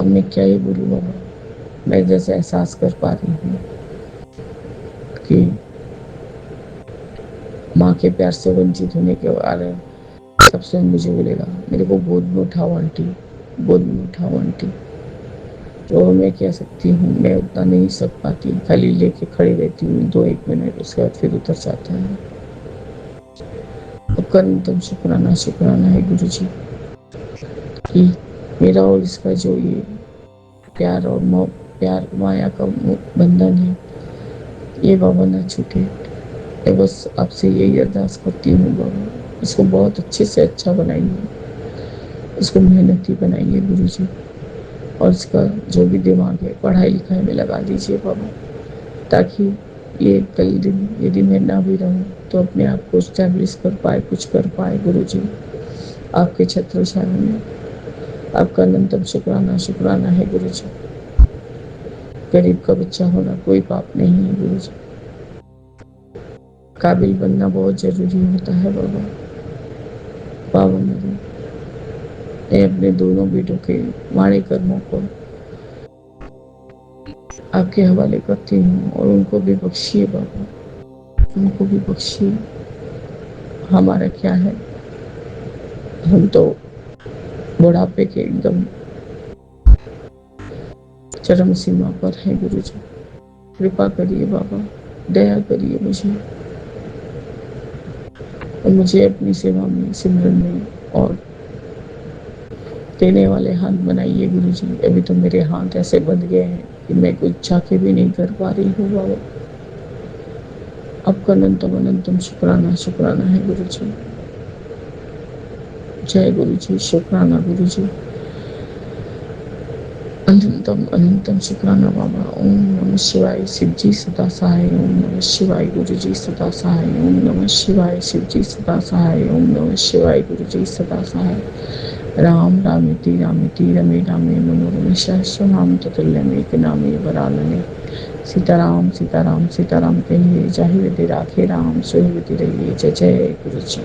मैं क्या ही बोलूँ बाबा, मैं जैसे एहसास कर पा रही हूँ कि माँ के प्यार से वंचित होने के कारण सबसे मुझे बोलेगा मेरे को गोद में उठाओ आंटी, गोद में उठाओ आंटी। तो मैं कह सकती हूँ, मैं उतना नहीं सक पाती, खाली लेके खड़ी रहती हूँ 2-1 मिनट, उसके बाद फिर उतर जाता है। आपका अनंतम शुक्राना है गुरु जी कि मेरा और इसका जो ये प्यार माया का बंधन है, ये बाबा ना छूटे। मैं बस आपसे यही अरदास करती हूँ बाबा, इसको बहुत अच्छे से अच्छा बनाइए, इसको मेहनती बनाइए गुरु जी, और इसका जो भी दिमाग है पढ़ाई लिखाई में लगा दीजिए बाबा, ताकि ये कल दिन यदि मैं ना भी रहूँ तो अपने आप को स्टैब्लिश कर पाए, कुछ कर पाए गुरु जी आपके छत्र छाया में। आपका अनंतम शुक्राना है गुरु जी। गरीब का बच्चा होना कोई पाप नहीं है गुरु जी, काबिल बनना बहुत जरूरी होता है बाबा। बाबा मेरे, मैं अपने दोनों बेटों के माड़े कर्मों को आपके हवाले करती हूँ और उनको भी बख्शिए बाबा, उनको भी बख्शिए। हमारा क्या है, हम तो बुढ़ापे के एकदम चरम सीमा पर है गुरु जी। कृपा करिए बाबा, दया करिए मुझे, और मुझे अपनी सेवा में, सिमरन में और देने वाले हाथ बनाइए गुरु जी। अभी तो मेरे हाथ ऐसे बंध गए हैं कि मैं कुछ चाह भी नहीं कर पा रही हूँ बाबा। आपका अनंतम शुक्राना है गुरु जी। जय गुरु जी, शुक्राना गुरु जी। अनंतम शुक्राना बाबा। ओम नमः शिवाय, शिव जी सदा सहाय। ओम नमः शिवाय, गुरु जी सदा सहाय। ओम नमः शिवाय, शिव जी सदा सहाय। ओम नमः शिवाय, गुरु जी सदा सहाय। राम रामेति रमे रामे मनोरमे सहस्रनाम ततुल्यमे एक नामे वरानने। सीताराम सीताराम सीताराम कहिए, जाहि विधि राखे राम, सोहि विधि रहिए। जय जय गुरु जी।